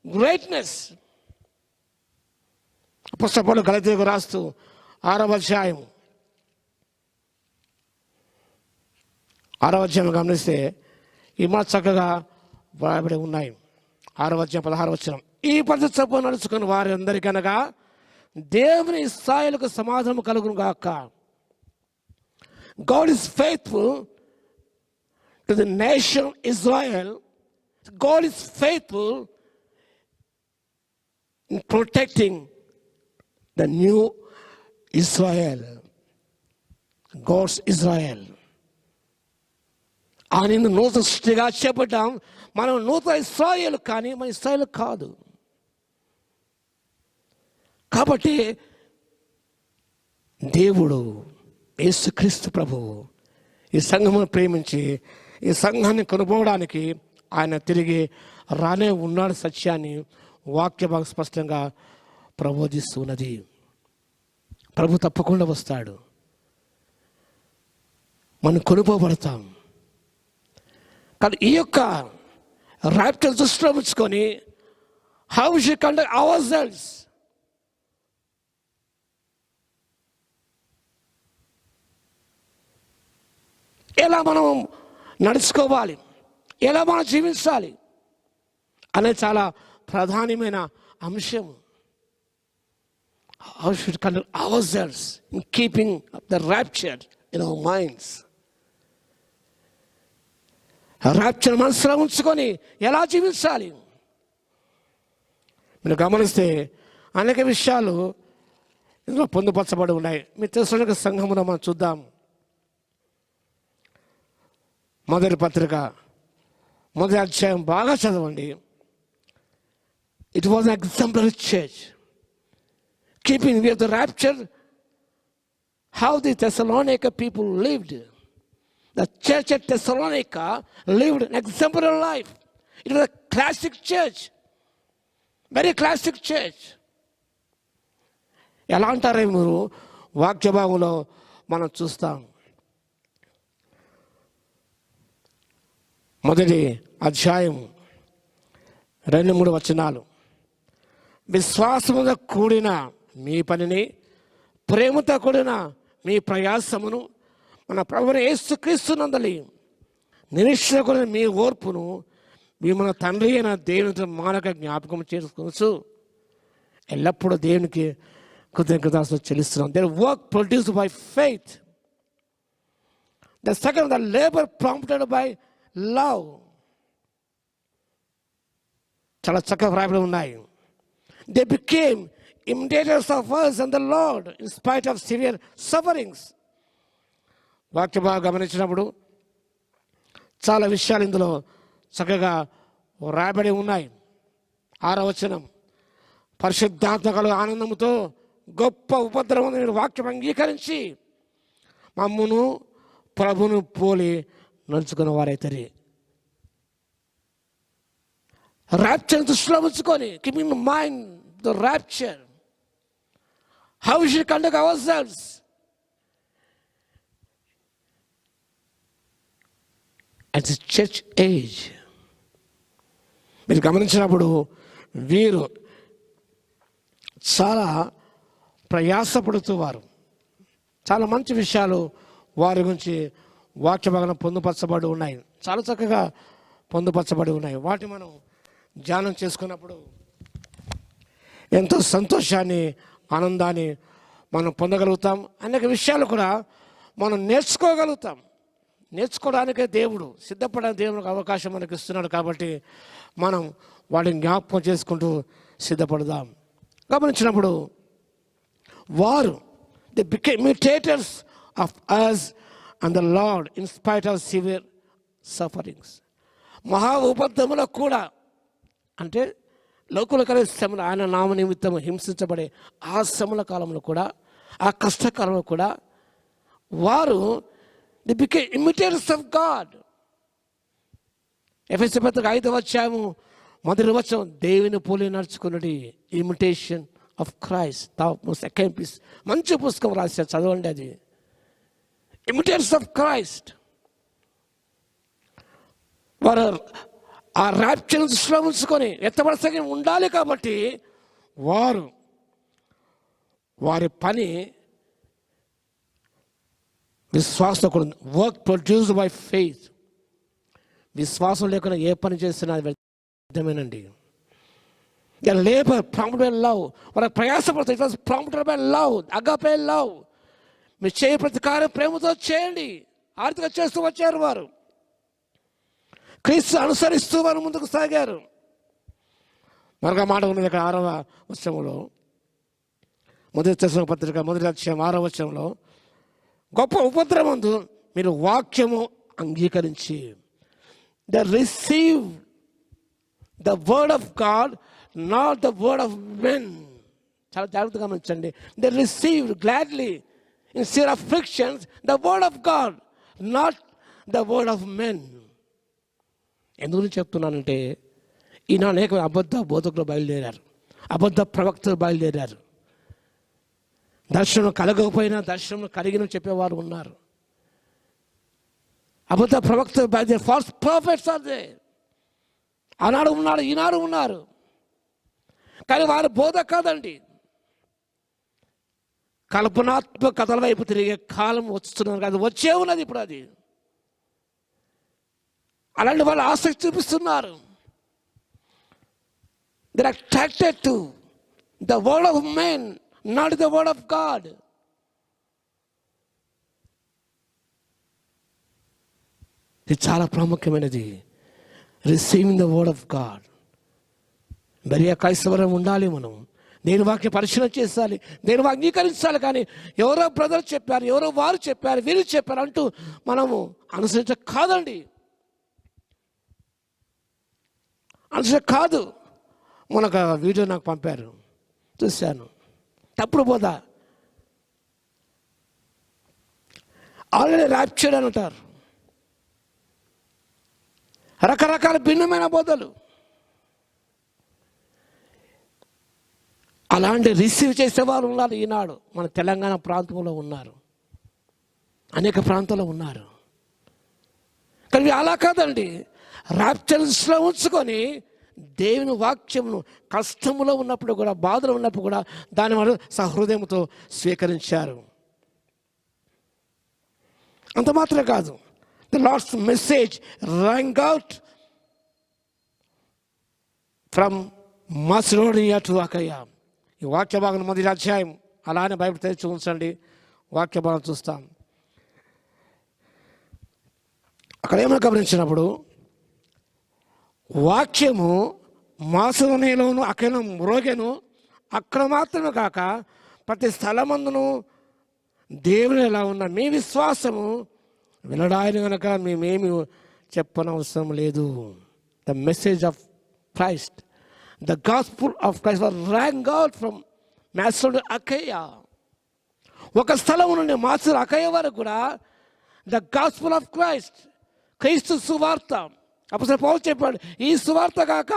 S1: greatness. అపోస్తలుడు పౌలు గలతీయులకు రాస్తూ 6వ అధ్యాయం గమనిస్తే ఈ మాట చక్కగా వ్రాయబడి ఉన్నాయి. 6వ అధ్యాయం 16వ వచనం, ఈ పద్ధతి చొప్పున నడుచుకుని వారి అందరికనగా దేవుని ఇశ్రాయేలుకు సమాధానం కలుగును గాక. God is faithful to the nation Israel, God is faithful in protecting the new Israel. God's Israel. ఆయన నూతన సృష్టిగా చేపట్టాం. మనం నూతన ఇశ్రాయేలు కానీ మన ఇశ్రాయేలు కాదు. కాబట్టి దేవుడు యేసుక్రీస్తు ప్రభువు ఈ సంఘమును ప్రేమించి ఈ సంఘాన్ని కొనుక్కోవడానికి ఆయన తిరిగి రానే ఉన్నాడు సత్యాన్ని వాక్య భాగం స్పష్టంగా ప్రబోధిస్తున్నది. ప్రభు తప్పకుండా వస్తాడు. మనం కొనుక్కోబడతాం. కానీ ఈ యొక్క ర్యాప్చర్ దృష్టిలో ఉంచుకొని how we should conduct ourselves, ఎలా మనం నడుచుకోవాలి, ఎలా మనం జీవించాలి అనేది చాలా ప్రధానమైన అంశం. How should conduct hour selves in keeping the rapture in our minds. Rapture మనసులో ఉంచుకొని ఎలా జీవించాలి. మీరు గమనిస్తే అనేక విషయాలు ఇందులో పొందుపరచబడి ఉన్నాయి. మీ తెలుసు సంఘమున మనం చూద్దాం. మొదటి పత్రిక మొదటి అధ్యాయం బాగా చదవండి. It was an exemplary church keeping with the rapture. How the Thessalonica people lived. The church at Thessalonica lived an exemplary life. It was a classic church, very classic church. ఎలా అంటారే మీరు వాక్య భాగంలో మనం చూస్తాం. మొదటి అధ్యాయం 2-3 వచనాలు. విశ్వాసముతో కూడిన మీ పనిని, ప్రేమతో కూడిన మీ ప్రయాసమును, మన ప్రభువైన యేసుక్రీస్తునందలి నిరీక్షణ కూడిన మీ ఓర్పును మన తండ్రి అయిన దేవునితో మానక జ్ఞాపకం చేసుకోవచ్చు. ఎల్లప్పుడూ దేవునికి కృతజ్ఞతాస్తుతులు చెల్లిస్తున్నాం. Their work produced by faith. The second, the labor prompted by love. చాలా చక్కగా వ్రాయబడి ఉన్నాయి. They became imitators of us and the Lord in spite of severe sufferings. వాక్య బాగా గమనించినప్పుడు చాలా విషయాలు ఇందులో చక్కగా రాయబడి ఉన్నాయి. 6వ వచనం, పరిశుద్ధాత్మ కలుగు ఆనందముతో గొప్ప ఉపద్రవం నేను వాక్యం అంగీకరించి మమ్మును ప్రభును పోలి నడుచుకున్న వారైతే. ర్యాప్చర్ దృష్టిలో ఉంచుకొని keeping in mind the rapture, how we should conduct ourselves. At the church age మీరు గమనించినప్పుడు వీరు చాలా ప్రయాసపడుతూ వారు చాలా మంచి విషయాలు వారి గురించి వాక్య భాగంలో పొందుపరచబడి ఉన్నాయి. చాలా చక్కగా పొందుపరచబడి ఉన్నాయి. వాటి మనం ధ్యానం చేసుకున్నప్పుడు ఎంతో సంతోషాన్ని, ఆనందాన్ని మనం పొందగలుగుతాం. అనేక విషయాలు కూడా మనం నేర్చుకోగలుగుతాం. నేర్చుకోవడానికే దేవుడు సిద్ధపడడానికి దేవునికి అవకాశం మనకు ఇస్తున్నాడు. కాబట్టి మనం వాటిని జ్ఞాపకం చేసుకుంటూ సిద్ధపడదాం. గమనించినప్పుడు వారు the became imitators of us and the Lord in spite of severe sufferings. మహా ఉపద్రవములో కూడా, అంటే లోకుల కలిగే శ్రమలు, ఆయన నామ నిమిత్తం హింసించబడే ఆ శ్రమల కాలంలో కూడా, ఆ కష్టకాలంలో కూడా వారు the became imitators of God. ఎఫెసీ పత్రిక 5వ అధ్యాయము మొదటి వచనం, దేవుని పోలి నడుచుకున్నది imitation of Christ. Second peace మంచి పుస్తకం రాశారు, చదవండి. అది ఇమిటేటర్స్ ఆఫ్ క్రైస్ట్. వారు ఆ ర్యాప్చర్ దృష్టిలో ఉంచుకొని ఎత్తబడసగి ఉండాలి. కాబట్టి వారి పని విశ్వాసం కూడా, వర్క్ ప్రొడ్యూస్డ్ బై ఫెయిత్. విశ్వాసం లేకుండా ఏ పని చేసినా అది వ్యర్థమేనండి. Labour prompted by love. వారు ప్రయాసపడతారు. It was prompted by love, agape love. మీరు చేయ ప్రతి కార్యం ప్రేమతో చేయండి. ఆర్థిక చేస్తూ వచ్చారు వారు. క్రీస్తు అనుసరిస్తూ వారు ముందుకు సాగారు. మరొక మాట ఉన్నది ఇక్కడ 6వ వచనంలో, మొదటి తెస్సలోనికీయులకు పత్రిక 1వ అధ్యాయం 6వ వచనంలో, గొప్ప ఉపద్రవమందు మీరు వాక్యము అంగీకరించి, the receive the word of God, not the word of men. చాలా జాగ్రత్తగా గమనించండి. The receive gladly in severe afflictions the word of God, not the word of men. ఎందుకు చెప్తున్నానంటే, ఈయన అనేక అబద్ధ బోధకులు బయలుదేరారు, అబద్ధ ప్రవక్తలు బయలుదేరారు. దర్శనం కలగకపోయినా దర్శనం కలిగిన చెప్పేవారు ఉన్నారు. అబద్ధ ప్రవక్తలు బయలుదేరారు. False prophets are they. ఆనాడు ఉన్నారు, ఈనాడు ఉన్నారు. కానీ వారి బోధ కాదండి. కల్పనాత్మక కథల వైపు తిరిగే కాలం వస్తున్నారు కాదు, వచ్చే ఉన్నది ఇప్పుడు. అది అలాంటి వాళ్ళు ఆసక్తి చూపిస్తున్నారు. They are attracted to the word of men, not the word of God. ఇది చాలా ప్రాముఖ్యమైనది. Receiving the word of God. Berea క్రైస్తవరం ఉండాలి. మనం దేని వాక్య పరిశీలన చేయాలి, దేని అంగీకరించాలి. కానీ ఎవరో బ్రదర్ చెప్పారు, ఎవరో వారు చెప్పారు, వీరు చెప్పారు అంటూ మనము అనుసరించ కాదండి, అనుసరించ కాదు. మనకు వీడియో నాకు పంపారు, చూశాను. తప్పుడు బోధ. ఆల్రెడీ ర్యాప్చర్డ్ అని అంటారు. రకరకాల భిన్నమైన బోధలు. అలాంటి రిసీవ్ చేసేవారు ఉన్నారు ఈనాడు. మన తెలంగాణ ప్రాంతంలో ఉన్నారు, అనేక ప్రాంతాల్లో ఉన్నారు. కానీ అలా కాదండి. ర్యాప్చర్స్లో ఉంచుకొని దేవుని వాక్యమును కష్టములో ఉన్నప్పుడు కూడా, బాధలో ఉన్నప్పుడు కూడా దాని వారు సహృదయంతో స్వీకరించారు. అంత మాత్రమే కాదు, the Lord's message rang out from Macedonia to Achaia. ఈ వాక్య భాగం 1వ అధ్యాయం అలానే బైబిల్ తెరిచి ఉంచండి, వాక్య భాగం చూస్తాం. అక్కడ ఏమైనా గమనించినప్పుడు, వాక్యము మాసిడోనియాలోను అకయ్యను మ్రోగెను. అక్కడ మాత్రమే కాక ప్రతి స్థలమందును దేవుని ఎలా ఉన్న మీ విశ్వాసము వినడాయని కనుక మేమేమి చెప్పనవసరం లేదు. The message of Christ, the gospel of Christ was rang out from Macedonia Achaia. ఒక స్థలం నుండి మాసిడోనియా అకయ్య వరకు కూడా ద గాస్పుల్ ఆఫ్ క్రైస్ట్, క్రీస్తు సువార్త. అప్పుడు పౌలు చెప్పాడు, ఈ సువార్త కాక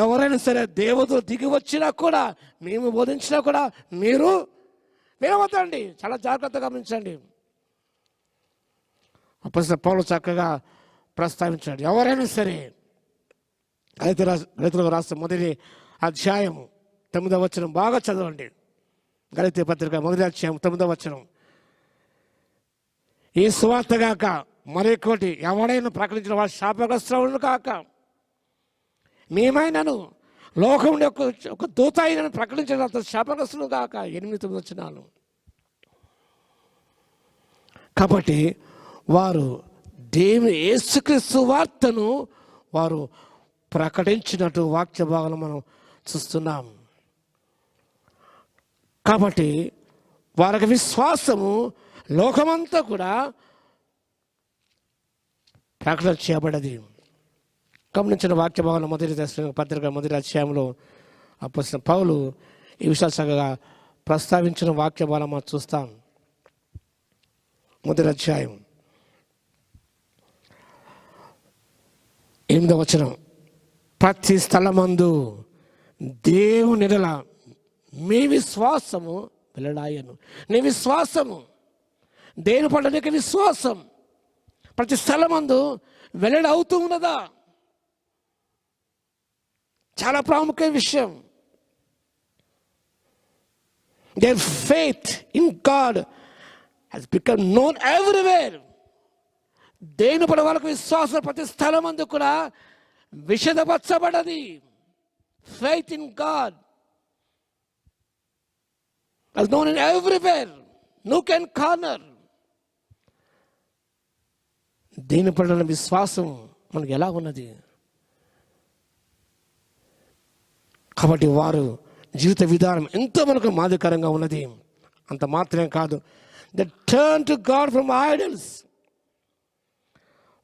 S1: ఎవరైనా సరే దేవతలు దిగి వచ్చినా కూడా, మేము బోధించినా కూడా మీరు వినవద్దండి. చాలా జాగ్రత్తగా గమనించండి. అప్పుడు పౌలు చక్కగా ప్రస్తావించాడు, ఎవరైనా సరే. గళితీయులకు రాసిన 1వ అధ్యాయము 9వ వచనం బాగా చదవండి. గళితీ పత్రిక 1వ అధ్యాయం 9వ వచనం. ఈ సువార్త కాక మరొకటి ఎవడైనా ప్రకటించిన వాడు శాపగ్రస్తులను కాక, మేమైనను లోకం ఒక దూత అయిన ప్రకటించిన శాపగ్రస్తులు కాక. 8-9 వచనాలు. కాబట్టి వారు దేవుని యేసుక్రీస్తు వార్తను వారు ప్రకటించినట్టు వాక్య భాగంలో మనం చూస్తున్నాం. కాబట్టి వారికి విశ్వాసము లోకమంతా కూడా ప్రకటన చేయబడ్డది. గమనించిన వాక్య భాగంలో 1వ తెస్సలోనికీయులకు పత్రిక 1వ అధ్యాయంలో అపోస్తలుడైన పౌలు ఈ విషయాలు చక్కగా ప్రస్తావించిన వాక్య భాగం మనం చూస్తాం. 1వ అధ్యాయం 8వ వచనం. ప్రతి స్థలమందు దేవుని ఎడల మీ విశ్వాసము వెల్లడాయను. నీ విశ్వాసము, దేని పట్ల నీకు విశ్వాసం ప్రతి స్థలమందు వెల్లడి అవుతూ ఉన్నదా? చాలా ప్రాముఖ్యమైన విషయం. Their faith in God has become known everywhere. దేని పట్ల వాళ్ళకు విశ్వాసం ప్రతి స్థలమందు కూడా విషదపరచబడది. Faith in God is known in everywhere, nook and corner. దేని పట్ల విశ్వాసం మనకు ఎలా ఉన్నది? కాబట్టి వారు జీవిత విధానం ఎంతో మనకు మాదిరికరంగా ఉన్నది. అంత మాత్రమే కాదు, the turn to God from idols.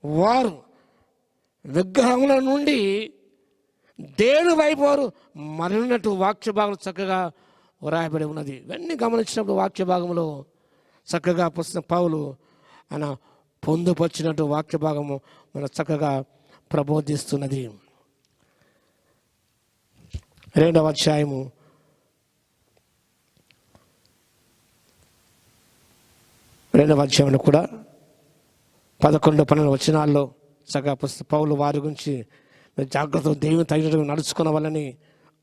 S1: వారు విగ్రహముల నుండి దేవుని వైపు వారు మరలినట్టు వాక్య భాగం చక్కగా వ్రాయబడి ఉన్నది. ఇవన్నీ గమనించినప్పుడు వాక్య భాగంలో చక్కగా పుస్తకం పౌలు ఆయన పొందుపరిచినట్టు వాక్య భాగము మన చక్కగా ప్రబోధిస్తున్నది. 2వ అధ్యాయము 2వ అధ్యాయంలో కూడా 11-12 వచనాల్లో చక్కగా పౌలు వారి గురించి జాగ్రత్తగా దేవుని తగినట్టు నడుచుకున్న వాళ్ళని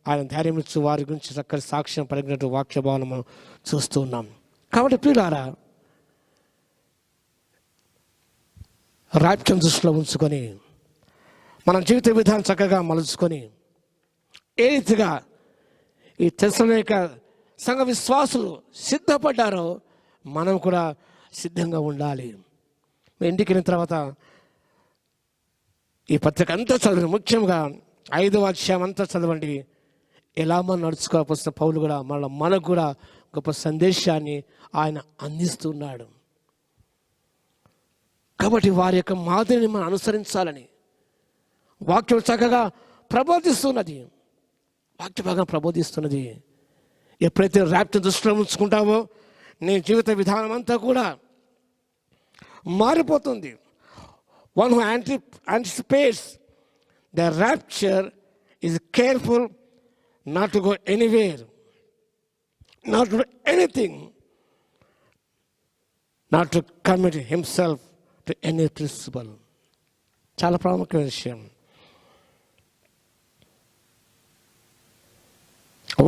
S1: ఆయన ధైర్యం ఇచ్చి వారి గురించి చక్కటి సాక్ష్యం పలికినట్టు వాక్య భావన మనం చూస్తూ ఉన్నాం. కాబట్టి ప్రియులారా, రాప్యం దృష్టిలో ఉంచుకొని మన జీవిత విధానం చక్కగా మలుచుకొని ఏ రీతిగా ఈ తెస్సలోనిక సంఘ విశ్వాసులు సిద్ధపడ్డారో మనం కూడా సిద్ధంగా ఉండాలి. మీ ఇంటికి వెళ్ళిన తర్వాత ఈ పత్రిక అంతా చదవండి, ముఖ్యంగా 5వ అధ్యాయం అంతా చదవండి. ఎలా మనం నడుచుకోవాల్సిన పౌలు కూడా మనకు కూడా గొప్ప సందేశాన్ని ఆయన అందిస్తున్నాడు. కాబట్టి వారి యొక్క మాదిరిని మనం అనుసరించాలని వాక్యం చక్కగా ప్రబోధిస్తున్నది. వాక్య భాగం ప్రబోధిస్తున్నది. ఎప్పుడైతే ర్యాప్చర్ దృష్టిలో ఉంచుకుంటావో నీ జీవిత విధానం అంతా కూడా మారిపోతుంది. One who anticipates the rapture is careful not to go anywhere, not to do anything, not to commit himself to any principle. చాలా ప్రాముఖ్యమైన విషయం.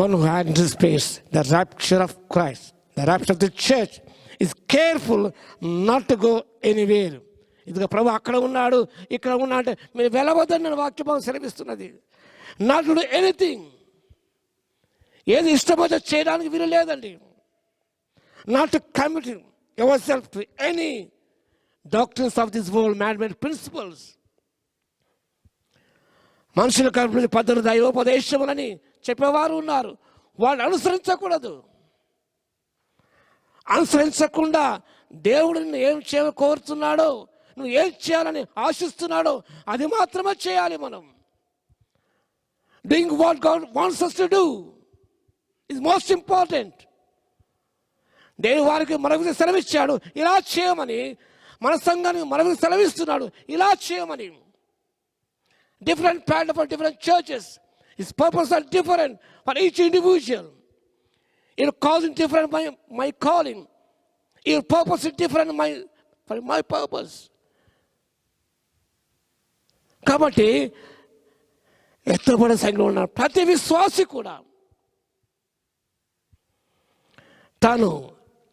S1: One who anticipates the rapture of Christ, the rapture of the church, is careful not to go anywhere. ఇదిగో ప్రభు అక్కడ ఉన్నాడు, ఇక్కడ ఉన్నా అంటే మీరు వెళ్ళవద్దని వాక్యభావం సెలవిస్తున్నది. నాట్ టు డూ ఎనీథింగ్, ఏది ఇష్టమైతే చేయడానికి వీలు లేదండి. Not to commit yourself to any doctors of this world, man made principles. మనుషుల కల్పించిన పద్ధతులు దైవోపదేశములని చెప్పేవారు ఉన్నారు, వాళ్ళు అనుసరించకూడదు. అనుసరించకుండా దేవుడు నిన్ను ఏం చేయ కోరుతున్నాడో, నువ్వు ఏం చేయాలని ఆశిస్తున్నాడో అది మాత్రమే చేయాలి. మనం doing what God wants us to do is most important. దేవుడు వారికి మరొక సెలవిచ్చాడు ఇలా చేయమని, మన సంఘానికి మరొక సెలవిస్తున్నాడు ఇలా చేయమని. Different pattern for different churches. His purpose are different for each individual. Your calling different, my calling. Your purpose is different for my purpose. కాబట్టి ఎత్తబడే సంఘంలో ఉన్న ప్రతి విశ్వాసి కూడా తాను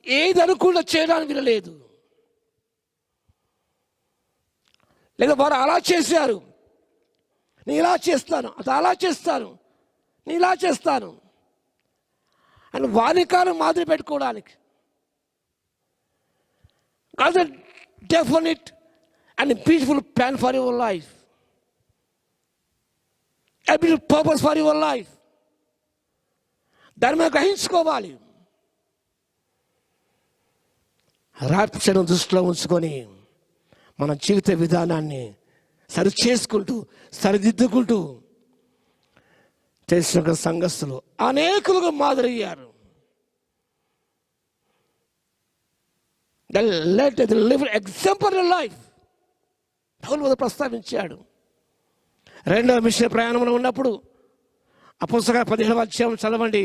S1: ఏది అనుకుండా చేయడానికి వీలలేదు. లేదా వారు అలా చేశారు, నేను ఇలా చేస్తాను, అది అలా చేస్తాను, నేను ఇలా చేస్తాను అని వారికారం మాదిరి పెట్టుకోవడానికి. God's a definite and peaceful plan for your life, a beautiful purpose for your life. దాన్ని మనం గ్రహించుకోవాలి. రాప్చర్ను దృష్టిలో ఉంచుకొని మన జీవిత విధానాన్ని సరి చేసుకుంటూ సరిదిద్దుకుంటూ చేసిన సంఘస్థులు అనేకులుగా మాదిరయ్యారు. లివ్ ఎగ్జాంపుల్ లైఫ్ పౌలు ప్రస్తావించాడు. 2వ మిషన్ ప్రయాణంలో ఉన్నప్పుడు ఆ పుస్తక 15వ అధ్యాయం చదవండి.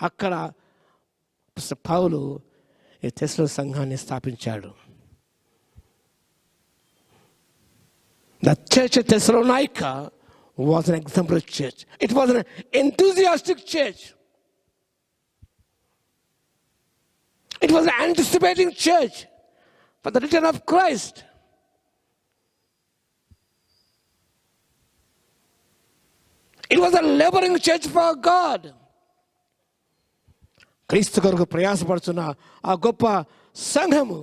S1: అక్కడ పౌలు ఈ తెస్సలోనిక సంఘాన్ని స్థాపించాడు. The church at Thessalonica was an exemplary church. It was an enthusiastic church. It was an anticipating church for the return of Christ. It was a laboring church for God. క్రీస్తు కొరకు ప్రయాసపడుతున్న ఆ గొప్ప సంఘము.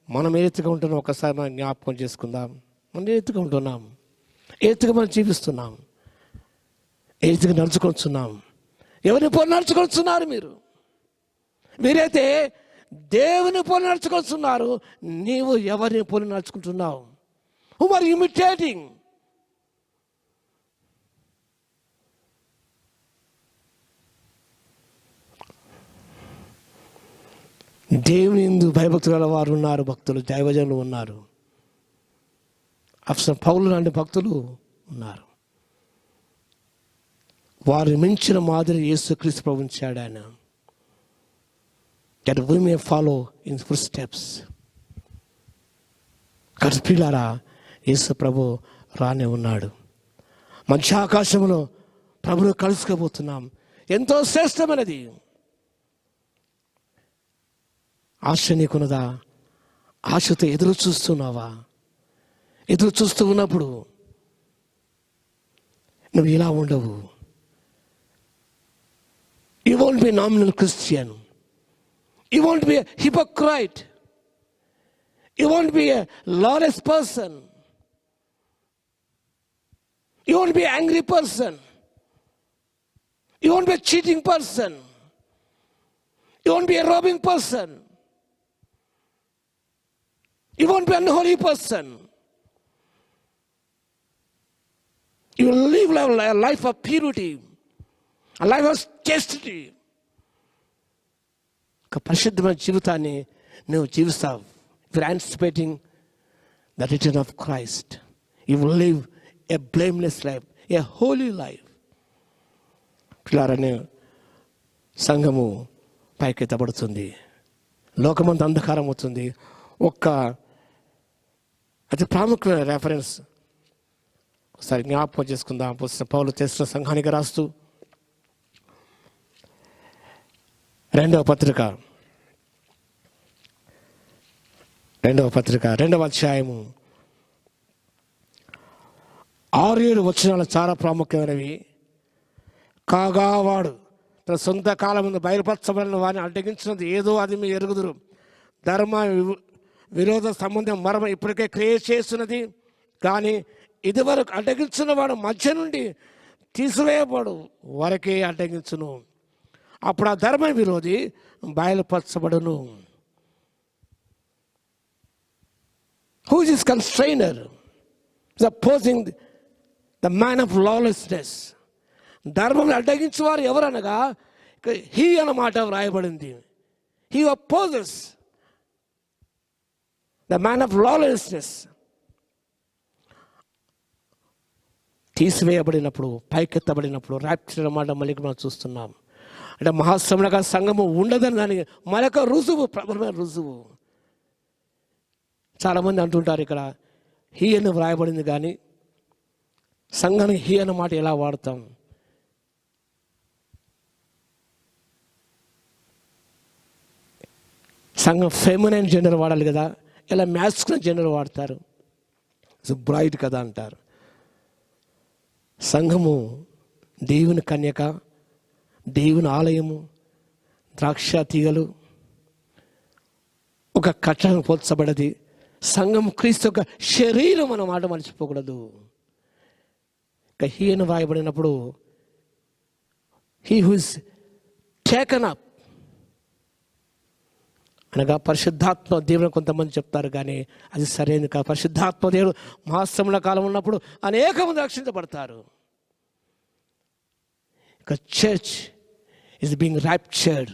S1: మనం ఏ రీతిగా ఉంటున్నాం ఒకసారి మనం జ్ఞాపకం చేసుకుందాం. మనం ఏ రీతిగా ఉంటున్నాం, ఏ రీతిగా మనం జీవిస్తున్నాం, ఏ రీతిగా నడుచుకొస్తున్నాం, ఎవరిని పోలి నడుచుకొస్తున్నారు మీరు? మీరైతే దేవుని పోలి నడుచుకొస్తున్నారు. నీవు ఎవరిని పోలి నడుచుకుంటున్నావు? Who are imitating? దేవుని యందు భయభక్తులు గల వారు ఉన్నారు, భక్తులు దైవజనులు ఉన్నారు, అఫ్సర్ పౌలు లాంటి భక్తులు ఉన్నారు. వారు మించిన మాదిరి యేసుక్రీస్తు ప్రభు ఉంచాడు ఆయన. that we may follow in footsteps. కర్పిలారా, యేసు ప్రభు రానే ఉన్నాడు. మంచి ఆకాశంలో ప్రభును కలుసుకోబోతున్నాం. ఎంతో శ్రేష్టమైనది. ఆశ నీకున్నదా? ఆశతో ఎదురు చూస్తున్నావా? ఎదురు చూస్తూ ఉన్నప్పుడు నువ్వు ఇలా ఉండవు. You won't be a nominal Christian. You won't be a hypocrite. You won't be a lawless person. You won't be an angry person. You won't be a cheating person. You won't be a robbing person. You won't be an unholy person. You will live a life of purity, a life of chastity. ఒక పరిశుద్ధమైన జీవితాన్ని నువ్వు జీవిస్తావు. If you're anticipating the return of Christ, you will live a blameless life, a holy life. పిల్లారనే సంఘము పైకెత్తబడుతుంది. లోకమంతా అంధకారం అవుతుంది. ఒక్క అతి ప్రాముఖ్యమైన రెఫరెన్స్ ఒకసారి జ్ఞాపకం చేసుకుందాం. అపోస్తలుడైన పౌలు తెస్సలోనిక సంఘానికి రాస్తూ రెండవ పత్రిక 2వ అధ్యాయము 6-7 వచనాలు చాలా ప్రాముఖ్యమైనవి. కాగా వాడు తన సొంత కాలం ముందు బయలుపరచబడిన వారిని అడ్డగించినది ఏదో అది మీరు ఎరుగుదురు. ధర్మ విరోధ సంబంధం మరమ ఇప్పటికే క్రియేట్ చేస్తున్నది, కానీ ఇదివరకు అడ్డగించిన వాడు మధ్య నుండి తీసివేయబడు వరకే అడ్డగించును. అప్పుడు ఆ ధర్మ విరోధి బయలుపరచబడును. Who is this constrainer? Is opposing the man of lawlessness. ధర్మం అడ్డగించేవారు ఎవరనగా హీ అన్నమాట వ్రాయబడింది. He opposes the man of lawlessness. తీసివేయబడినప్పుడు, పైకెత్తబడినప్పుడు, ర్యాప్చర్ అన్నమాట మళ్ళీ మనం చూస్తున్నాం. అంటే మహాశ్రమణగా సంఘము ఉండదని దానికి మరొక రుజువు, ప్రబలమైన రుజువు. చాలామంది అంటుంటారు ఇక్కడ హీ అని వ్రాయబడింది, కానీ సంఘానికి హీ అన్న మాట ఎలా వాడతాం? సంఘం ఫెమినైన్ జెండర్ వాడాలి కదా, ఇలా మ్యాస్కులైన్ జెండర్ వాడతారు. బ్రైట్ కదా అంటారు. సంఘము దేవుని కన్యక, దేవుని ఆలయము, ద్రాక్ష తీగలు, ఒక కట్టడం పోల్చబడది. సంఘం క్రీస్తు యొక్క శరీరం అన్న మాట మర్చిపోకూడదు. ఇక హీ అని వ్రాయబడినప్పుడు he who is taken up అనగా పరిశుద్ధాత్మ దేవుని కొంతమంది చెప్తారు, కానీ అది సరైనది కాదు. పరిశుద్ధాత్మ దేవుడు మహాశ్రమణ కాలం ఉన్నప్పుడు అనేక మంది రక్షించబడతారు. ఇక చర్చ్ ఈజ్ బీయింగ్ ర్యాప్చర్డ్.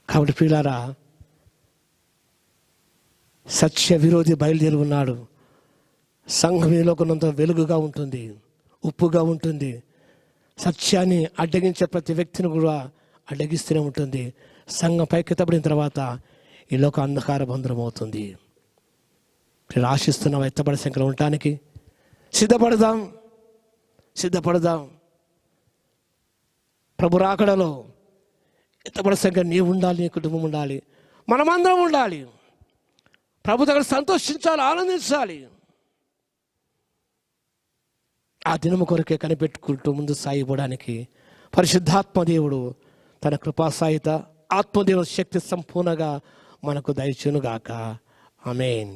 S1: కాబట్టి ప్రియులారా, సత్య విరోధి బయలుదేరి ఉన్నాడు. సంఘం మీలో కొన్నంత వెలుగుగా ఉంటుంది, ఉప్పుగా ఉంటుంది. సత్యాన్ని అడ్డగించే ప్రతి వ్యక్తిని కూడా అడ్డగిస్తూనే ఉంటుంది. సంఘం పైకెత్తబడిన తర్వాత ఈ లోక అంధకార బంధురం అవుతుంది. ఆశిస్తున్నాం ఎత్తబడి సంఖ్యలో ఉండటానికి. సిద్ధపడదాం. ప్రభు రాకడలో ఎత్తబడి సంఖ్య నీవు ఉండాలి, నీ కుటుంబం ఉండాలి, మనమందరం ఉండాలి. ప్రభు దగ్గర సంతోషించాలి, ఆనందించాలి. ఆ దినము కొరకే కనిపెట్టుకుంటూ ముందు సాగిపోవడానికి పరిశుద్ధాత్మ దేవుడు తన కృపా సాయిత, ఆత్మదేవుని శక్తి సంపూర్ణంగా మనకు దయచునుగాక. ఆమేన్.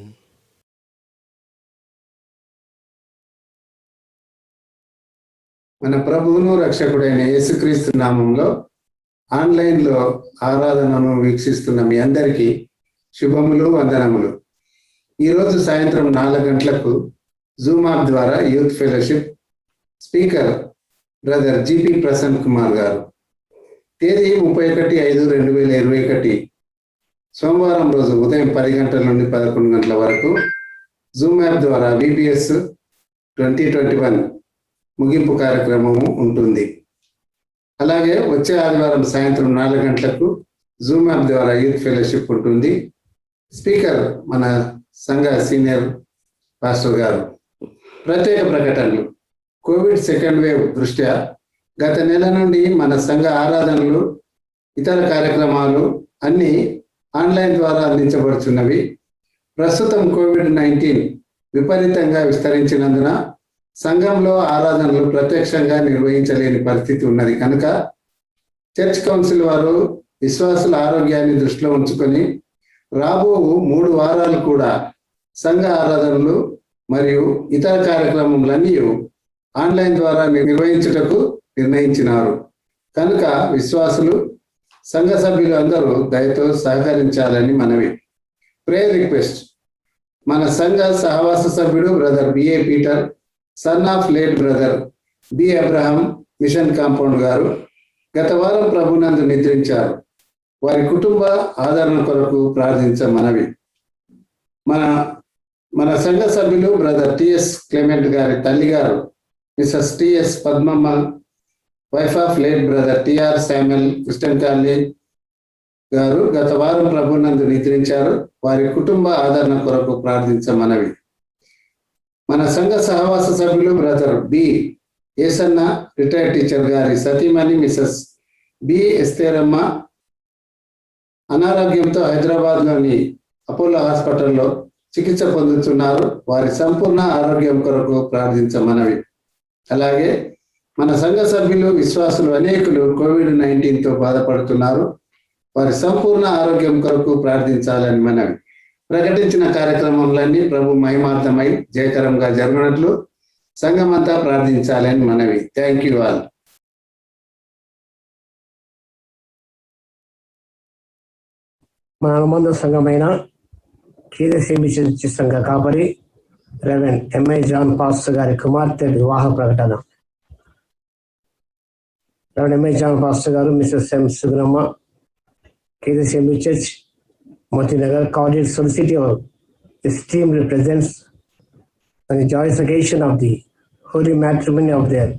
S3: మన ప్రభువును రక్షకుడైన యేసుక్రీస్తు నామంలో ఆన్లైన్లో ఆరాధనను వీక్షిస్తున్న మీ అందరికీ శుభములు, వందనములు. ఈరోజు సాయంత్రం 4 గంటలకు జూమ్ యాప్ ద్వారా youth fellowship speaker brother GP Prasanna Kumar గారు. తేదీ 31/5/2021 సోమవారం రోజు ఉదయం 10 గంటల నుండి 11 గంటల వరకు జూమ్ యాప్ ద్వారా VBS 2021 ముగింపు కార్యక్రమము ఉంటుంది. అలాగే వచ్చే ఆదివారం సాయంత్రం 4 గంటలకు జూమ్ యాప్ ద్వారా యూత్ ఫెలోషిప్ ఉంటుంది. స్పీకర్ మన సంఘ సీనియర్ పాస్టర్ గారు. ప్రత్యేక ప్రకటనలు. కోవిడ్ సెకండ్ వేవ్ దృష్ట్యా గత నెల నుండి మన సంఘ ఆరాధనలు, ఇతర కార్యక్రమాలు అన్నీ ఆన్లైన్ ద్వారా అందించబడుతున్నవి. ప్రస్తుతం COVID-19 విపరీతంగా విస్తరించినందున సంఘంలో ఆరాధనలు ప్రత్యక్షంగా నిర్వహించలేని పరిస్థితి ఉన్నది కనుక చర్చ్ కౌన్సిల్ వారు విశ్వాసుల ఆరోగ్యాన్ని దృష్టిలో ఉంచుకొని రాబో 3 వారాలు కూడా సంఘ ఆరాధనలు మరియు ఇతర కార్యక్రమములన్నీ ఆన్లైన్ ద్వారా నిర్వహించుటకు నిర్ణయించినారు. కనుక విశ్వాసులు, సంఘ సభ్యులు అందరూ దయతో సహకరించాలని మనవి. Prayer request. మన సంఘ సహవాస సభ్యుడు brother B A Peter, son of late brother B Abraham mission compound గారు గత వారం ప్రభునందు నిద్రించారు. వారి కుటుంబ ఆదరణ కొరకు ప్రార్థించమనవి. మన సంఘ సభ్యులు బ్రదర్ టిఎస్ క్లెమెంట్ గారి తల్లి గారు Mrs T S Padmamma, wife of late brother T R Samuel Christian colony గారు గత వారం ప్రభునందు నిద్రించారు. వారి కుటుంబ ఆదరణ కొరకు ప్రార్థించమనవి. మన సంఘ సహవాస సభ్యులు brother B Yesanna retired teacher గారి సతీమణి మిసెస్ బి ఎస్తేరమ్మ అనారోగ్యంతో హైదరాబాద్లోని అపోలో హాస్పిటల్లో చికిత్స పొందుతున్నారు. వారి సంపూర్ణ ఆరోగ్యం కొరకు ప్రార్థించమనవి. అలాగే మన సంఘ సభ్యులు, విశ్వాసులు అనేకులు COVID-19తో బాధపడుతున్నారు. వారి సంపూర్ణ ఆరోగ్యం కొరకు ప్రార్థించాలని మనవి. ప్రకటించిన కార్యక్రమాలన్నీ ప్రభు మహిమార్థమై జయకరంగా జరగనట్లు సంఘమంతా ప్రార్థించాలని మనవి. Thank you all.
S4: మన అనుబంధ సంఘమైన కీదసేమి సంఘ కాపరి రెవెన్ ఎంఐ జాన్ పాస్టర్ గారి కుమార్తె వివాహ ప్రకటన. రెవెన్ ఎంఐ జాన్ పాస్టర్ గారు, మిసెస్ ఎం సుగ్రమ్మ, కీదసేమి church Motinagar, cordial solicitude of esteemed represents on the joyous occasion of the holy matrimony of their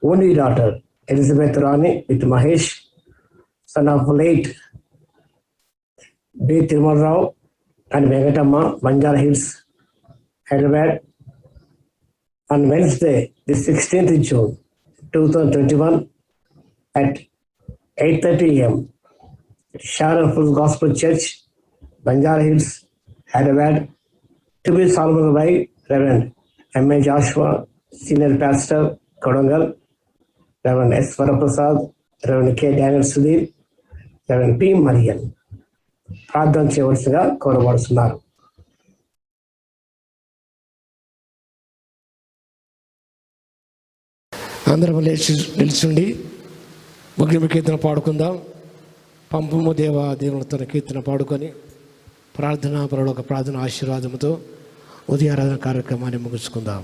S4: only daughter Elizabeth Rani with Mahesh, son of late B. Thirumal Rao and Venkatamma, Banjara Hills, Hyderabad, on Wednesday, the 16th June 2021 at 8:30 a.m. Sharon Full Gospel Church, Banjara Hills, Hyderabad, to be solemnized by Reverend M.A. Joshua, Senior Pastor, Kodangal, Reverend S. Varaprasad, Reverend K. Daniel Sudhir, Reverend P. Marian. ప్రార్థన చేయవలసిగా కోరబడుతున్నారు.
S1: అందరం నిల్చుండి ముగింపు కీర్తన పాడుకుందాం. పంపము దేవా దేవునితో కీర్తన పాడుకొని ప్రార్థన పరలోక ప్రార్థన ఆశీర్వాదంతో ఉదయారాధన కార్యక్రమాన్ని ముగించుకుందాం.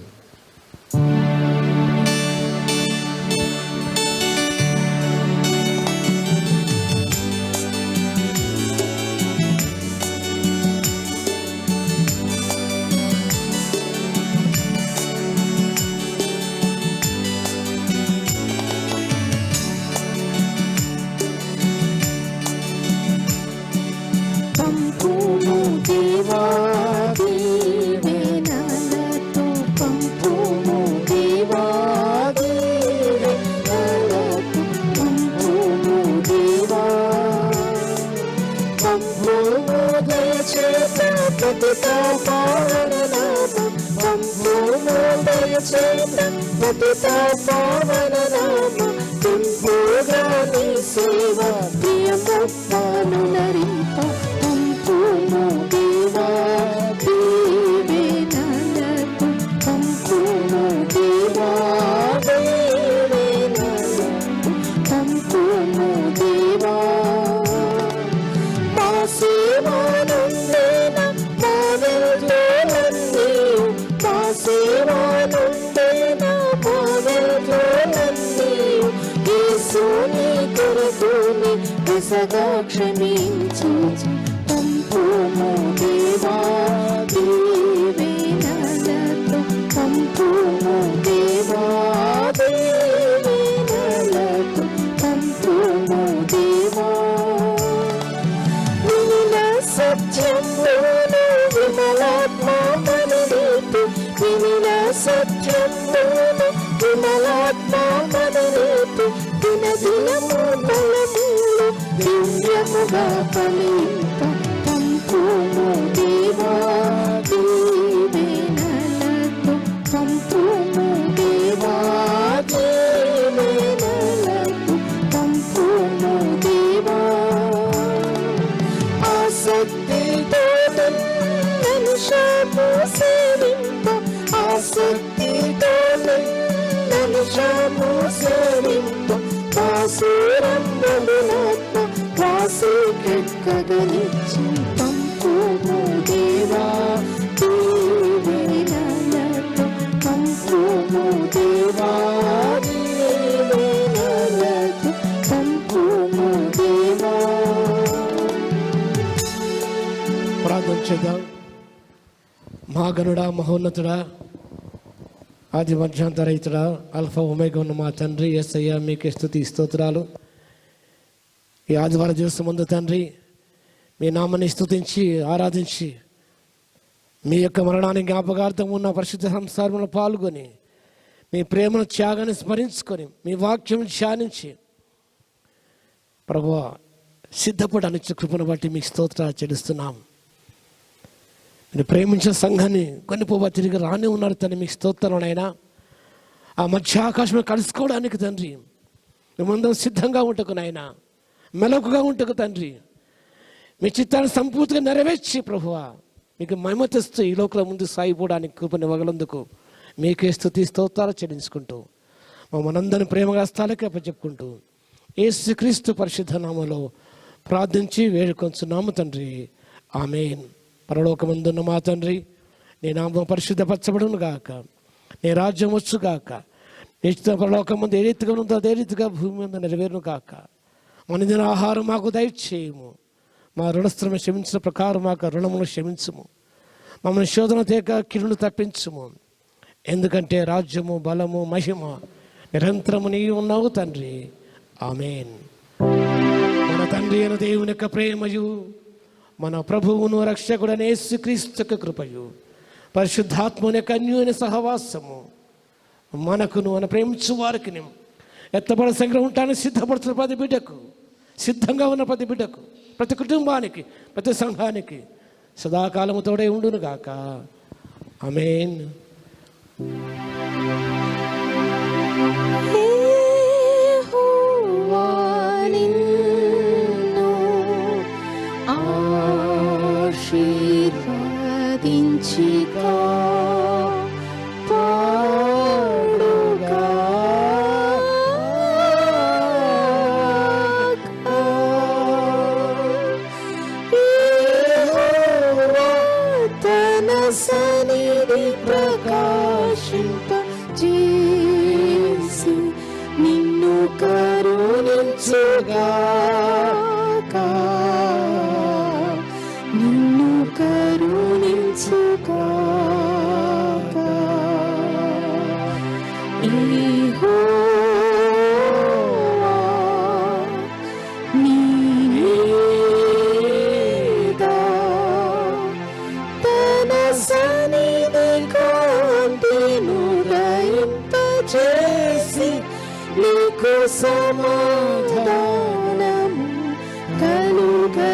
S2: పావన నామ తుంపుగా నీ సేవ ప్రియమప్ప వరుసగా క్షమించు పంపుము దేవా దీవెనలతో పంపుము దేవా దీవెనలతో పంపుము దేవా వినిన సత్యమును విమలాత్మ కనునీతి వినిన సత్యమును విమలాత్మ కనునీతి దినదినము బలములు దివ్యముగా ఫలింప పంపుము దేవా దీవెనలతో పంపుము దేవా దీవెనలతో పంపుము దేవా ఆసక్తితో నన్ను శాపు సేవింప ఆసక్తితో నన్ను శాపు సేవింప వాసురంబులత్మ వాసుకెక్కగనిచ్చి పంపుము దేవా దీవెనలతో పంపుము దేవా దీవెనలతో పంపుము దేవా.
S1: ప్రార్థన చేద్దాం. మహాగణుడా, మహోన్నతుడా, ఆది మధ్యాంతరహితుడా, అల్ఫా ఒమేగా ఉన్న మా తండ్రి యేసయ్య, మీకే స్తుతి స్తోత్రాలు. ఈ ఆదివారం దివసం ముందు తండ్రి మీ నామాన్ని స్తుతించి ఆరాధించి మీ యొక్క మరణాన్ని జ్ఞాపకార్థం ఉన్న పరిశుద్ధ సంసారంలో పాల్గొని మీ ప్రేమను త్యాగాన్ని స్మరించుకొని మీ వాక్యం ధ్యానించి ప్రభువా సిద్ధపడనిచ్చే కృపను బట్టి మీకు స్తోత్రాలు చెల్లిస్తున్నాం. మీరు ప్రేమించిన సంఘాన్ని కొనిపోవా తిరిగి రాని ఉన్నారు తండ్రి, మీకు స్తోత్రాలైనా ఆ మధ్య ఆకాశంలో కలుసుకోవడానికి తండ్రి మేమందరం సిద్ధంగా ఉంటకు నాయన, మెలకుగా ఉంటకు తండ్రి, మీ చిత్తాన్ని సంపూర్తిగా నెరవేర్చి ప్రభువా మీకు మహిమ తెస్తూ ఈ లోకల ముందు సాగిపోవడానికి కృపనివ్వగలందుకు మీకే స్తుతి స్తోత్రాలు చెల్లించుకుంటూ మనందరిని ప్రేమగా స్థాలకి అప్పచెప్పుకుంటూ యేసుక్రీస్తు పరిశుద్ధ నామములో ప్రార్థించి వేడుకొంచున్నాము తండ్రి, ఆమేన్. పరలోకమందున్న మా తండ్రి, నీ నామం పరిశుద్ధపరచబడును గాక, నీ రాజ్యం వచ్చు గాక, నీ చిత్తం పరలోకం ముందు ఏ రీతిగా ఉందో అదే రీతిగా భూమి మీద నెరవేరును గాక. మన దిన ఆహారం మాకు దయచేయము, మా రుణస్థులను క్షమించిన ప్రకారం మాకు రుణమును క్షమించము, మమ్మల్ని శోధన తేక కిరును తప్పించుము. ఎందుకంటే రాజ్యము బలము మహిమ నిరంతరము నీ ఉన్నావు తండ్రి, ఆమేన్. మన తండ్రి అయిన దేవుని యొక్క ప్రేమయు మన ప్రభువును రక్షకుడైన యేసుక్రీస్తు యొక్క కృపయు పరిశుద్ధాత్మని యొక్క అన్యోన్య సహవాసము మనకును మన ప్రేమించు వారికి ఎత్తబడ సంగ్రహం ఉంటానికి సిద్ధపడుతున్న ప్రతి బిడ్డకు, సిద్ధంగా ఉన్న ప్రతి బిడ్డకు, ప్రతి కుటుంబానికి, ప్రతి సంఘానికి సదాకాలము తోడే ఉండును గాక, ఆమేన్.
S2: ఆశీర్వదించిగా పాడుగా యెహోవా తన సన్నిధి ప్రకాశింప చేసి నిన్ను కరుణించుగాక, నిన్ను కరుణించుగాక. యెహోవా నీ మీద తన సన్నిధి కాంతిని ఉదయింపజేసి నీకు సమాధానము కలుగజేయుగాక.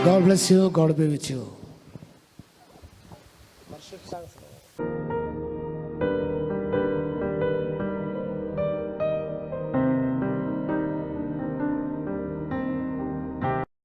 S1: God bless you. God be with you. Worship songs.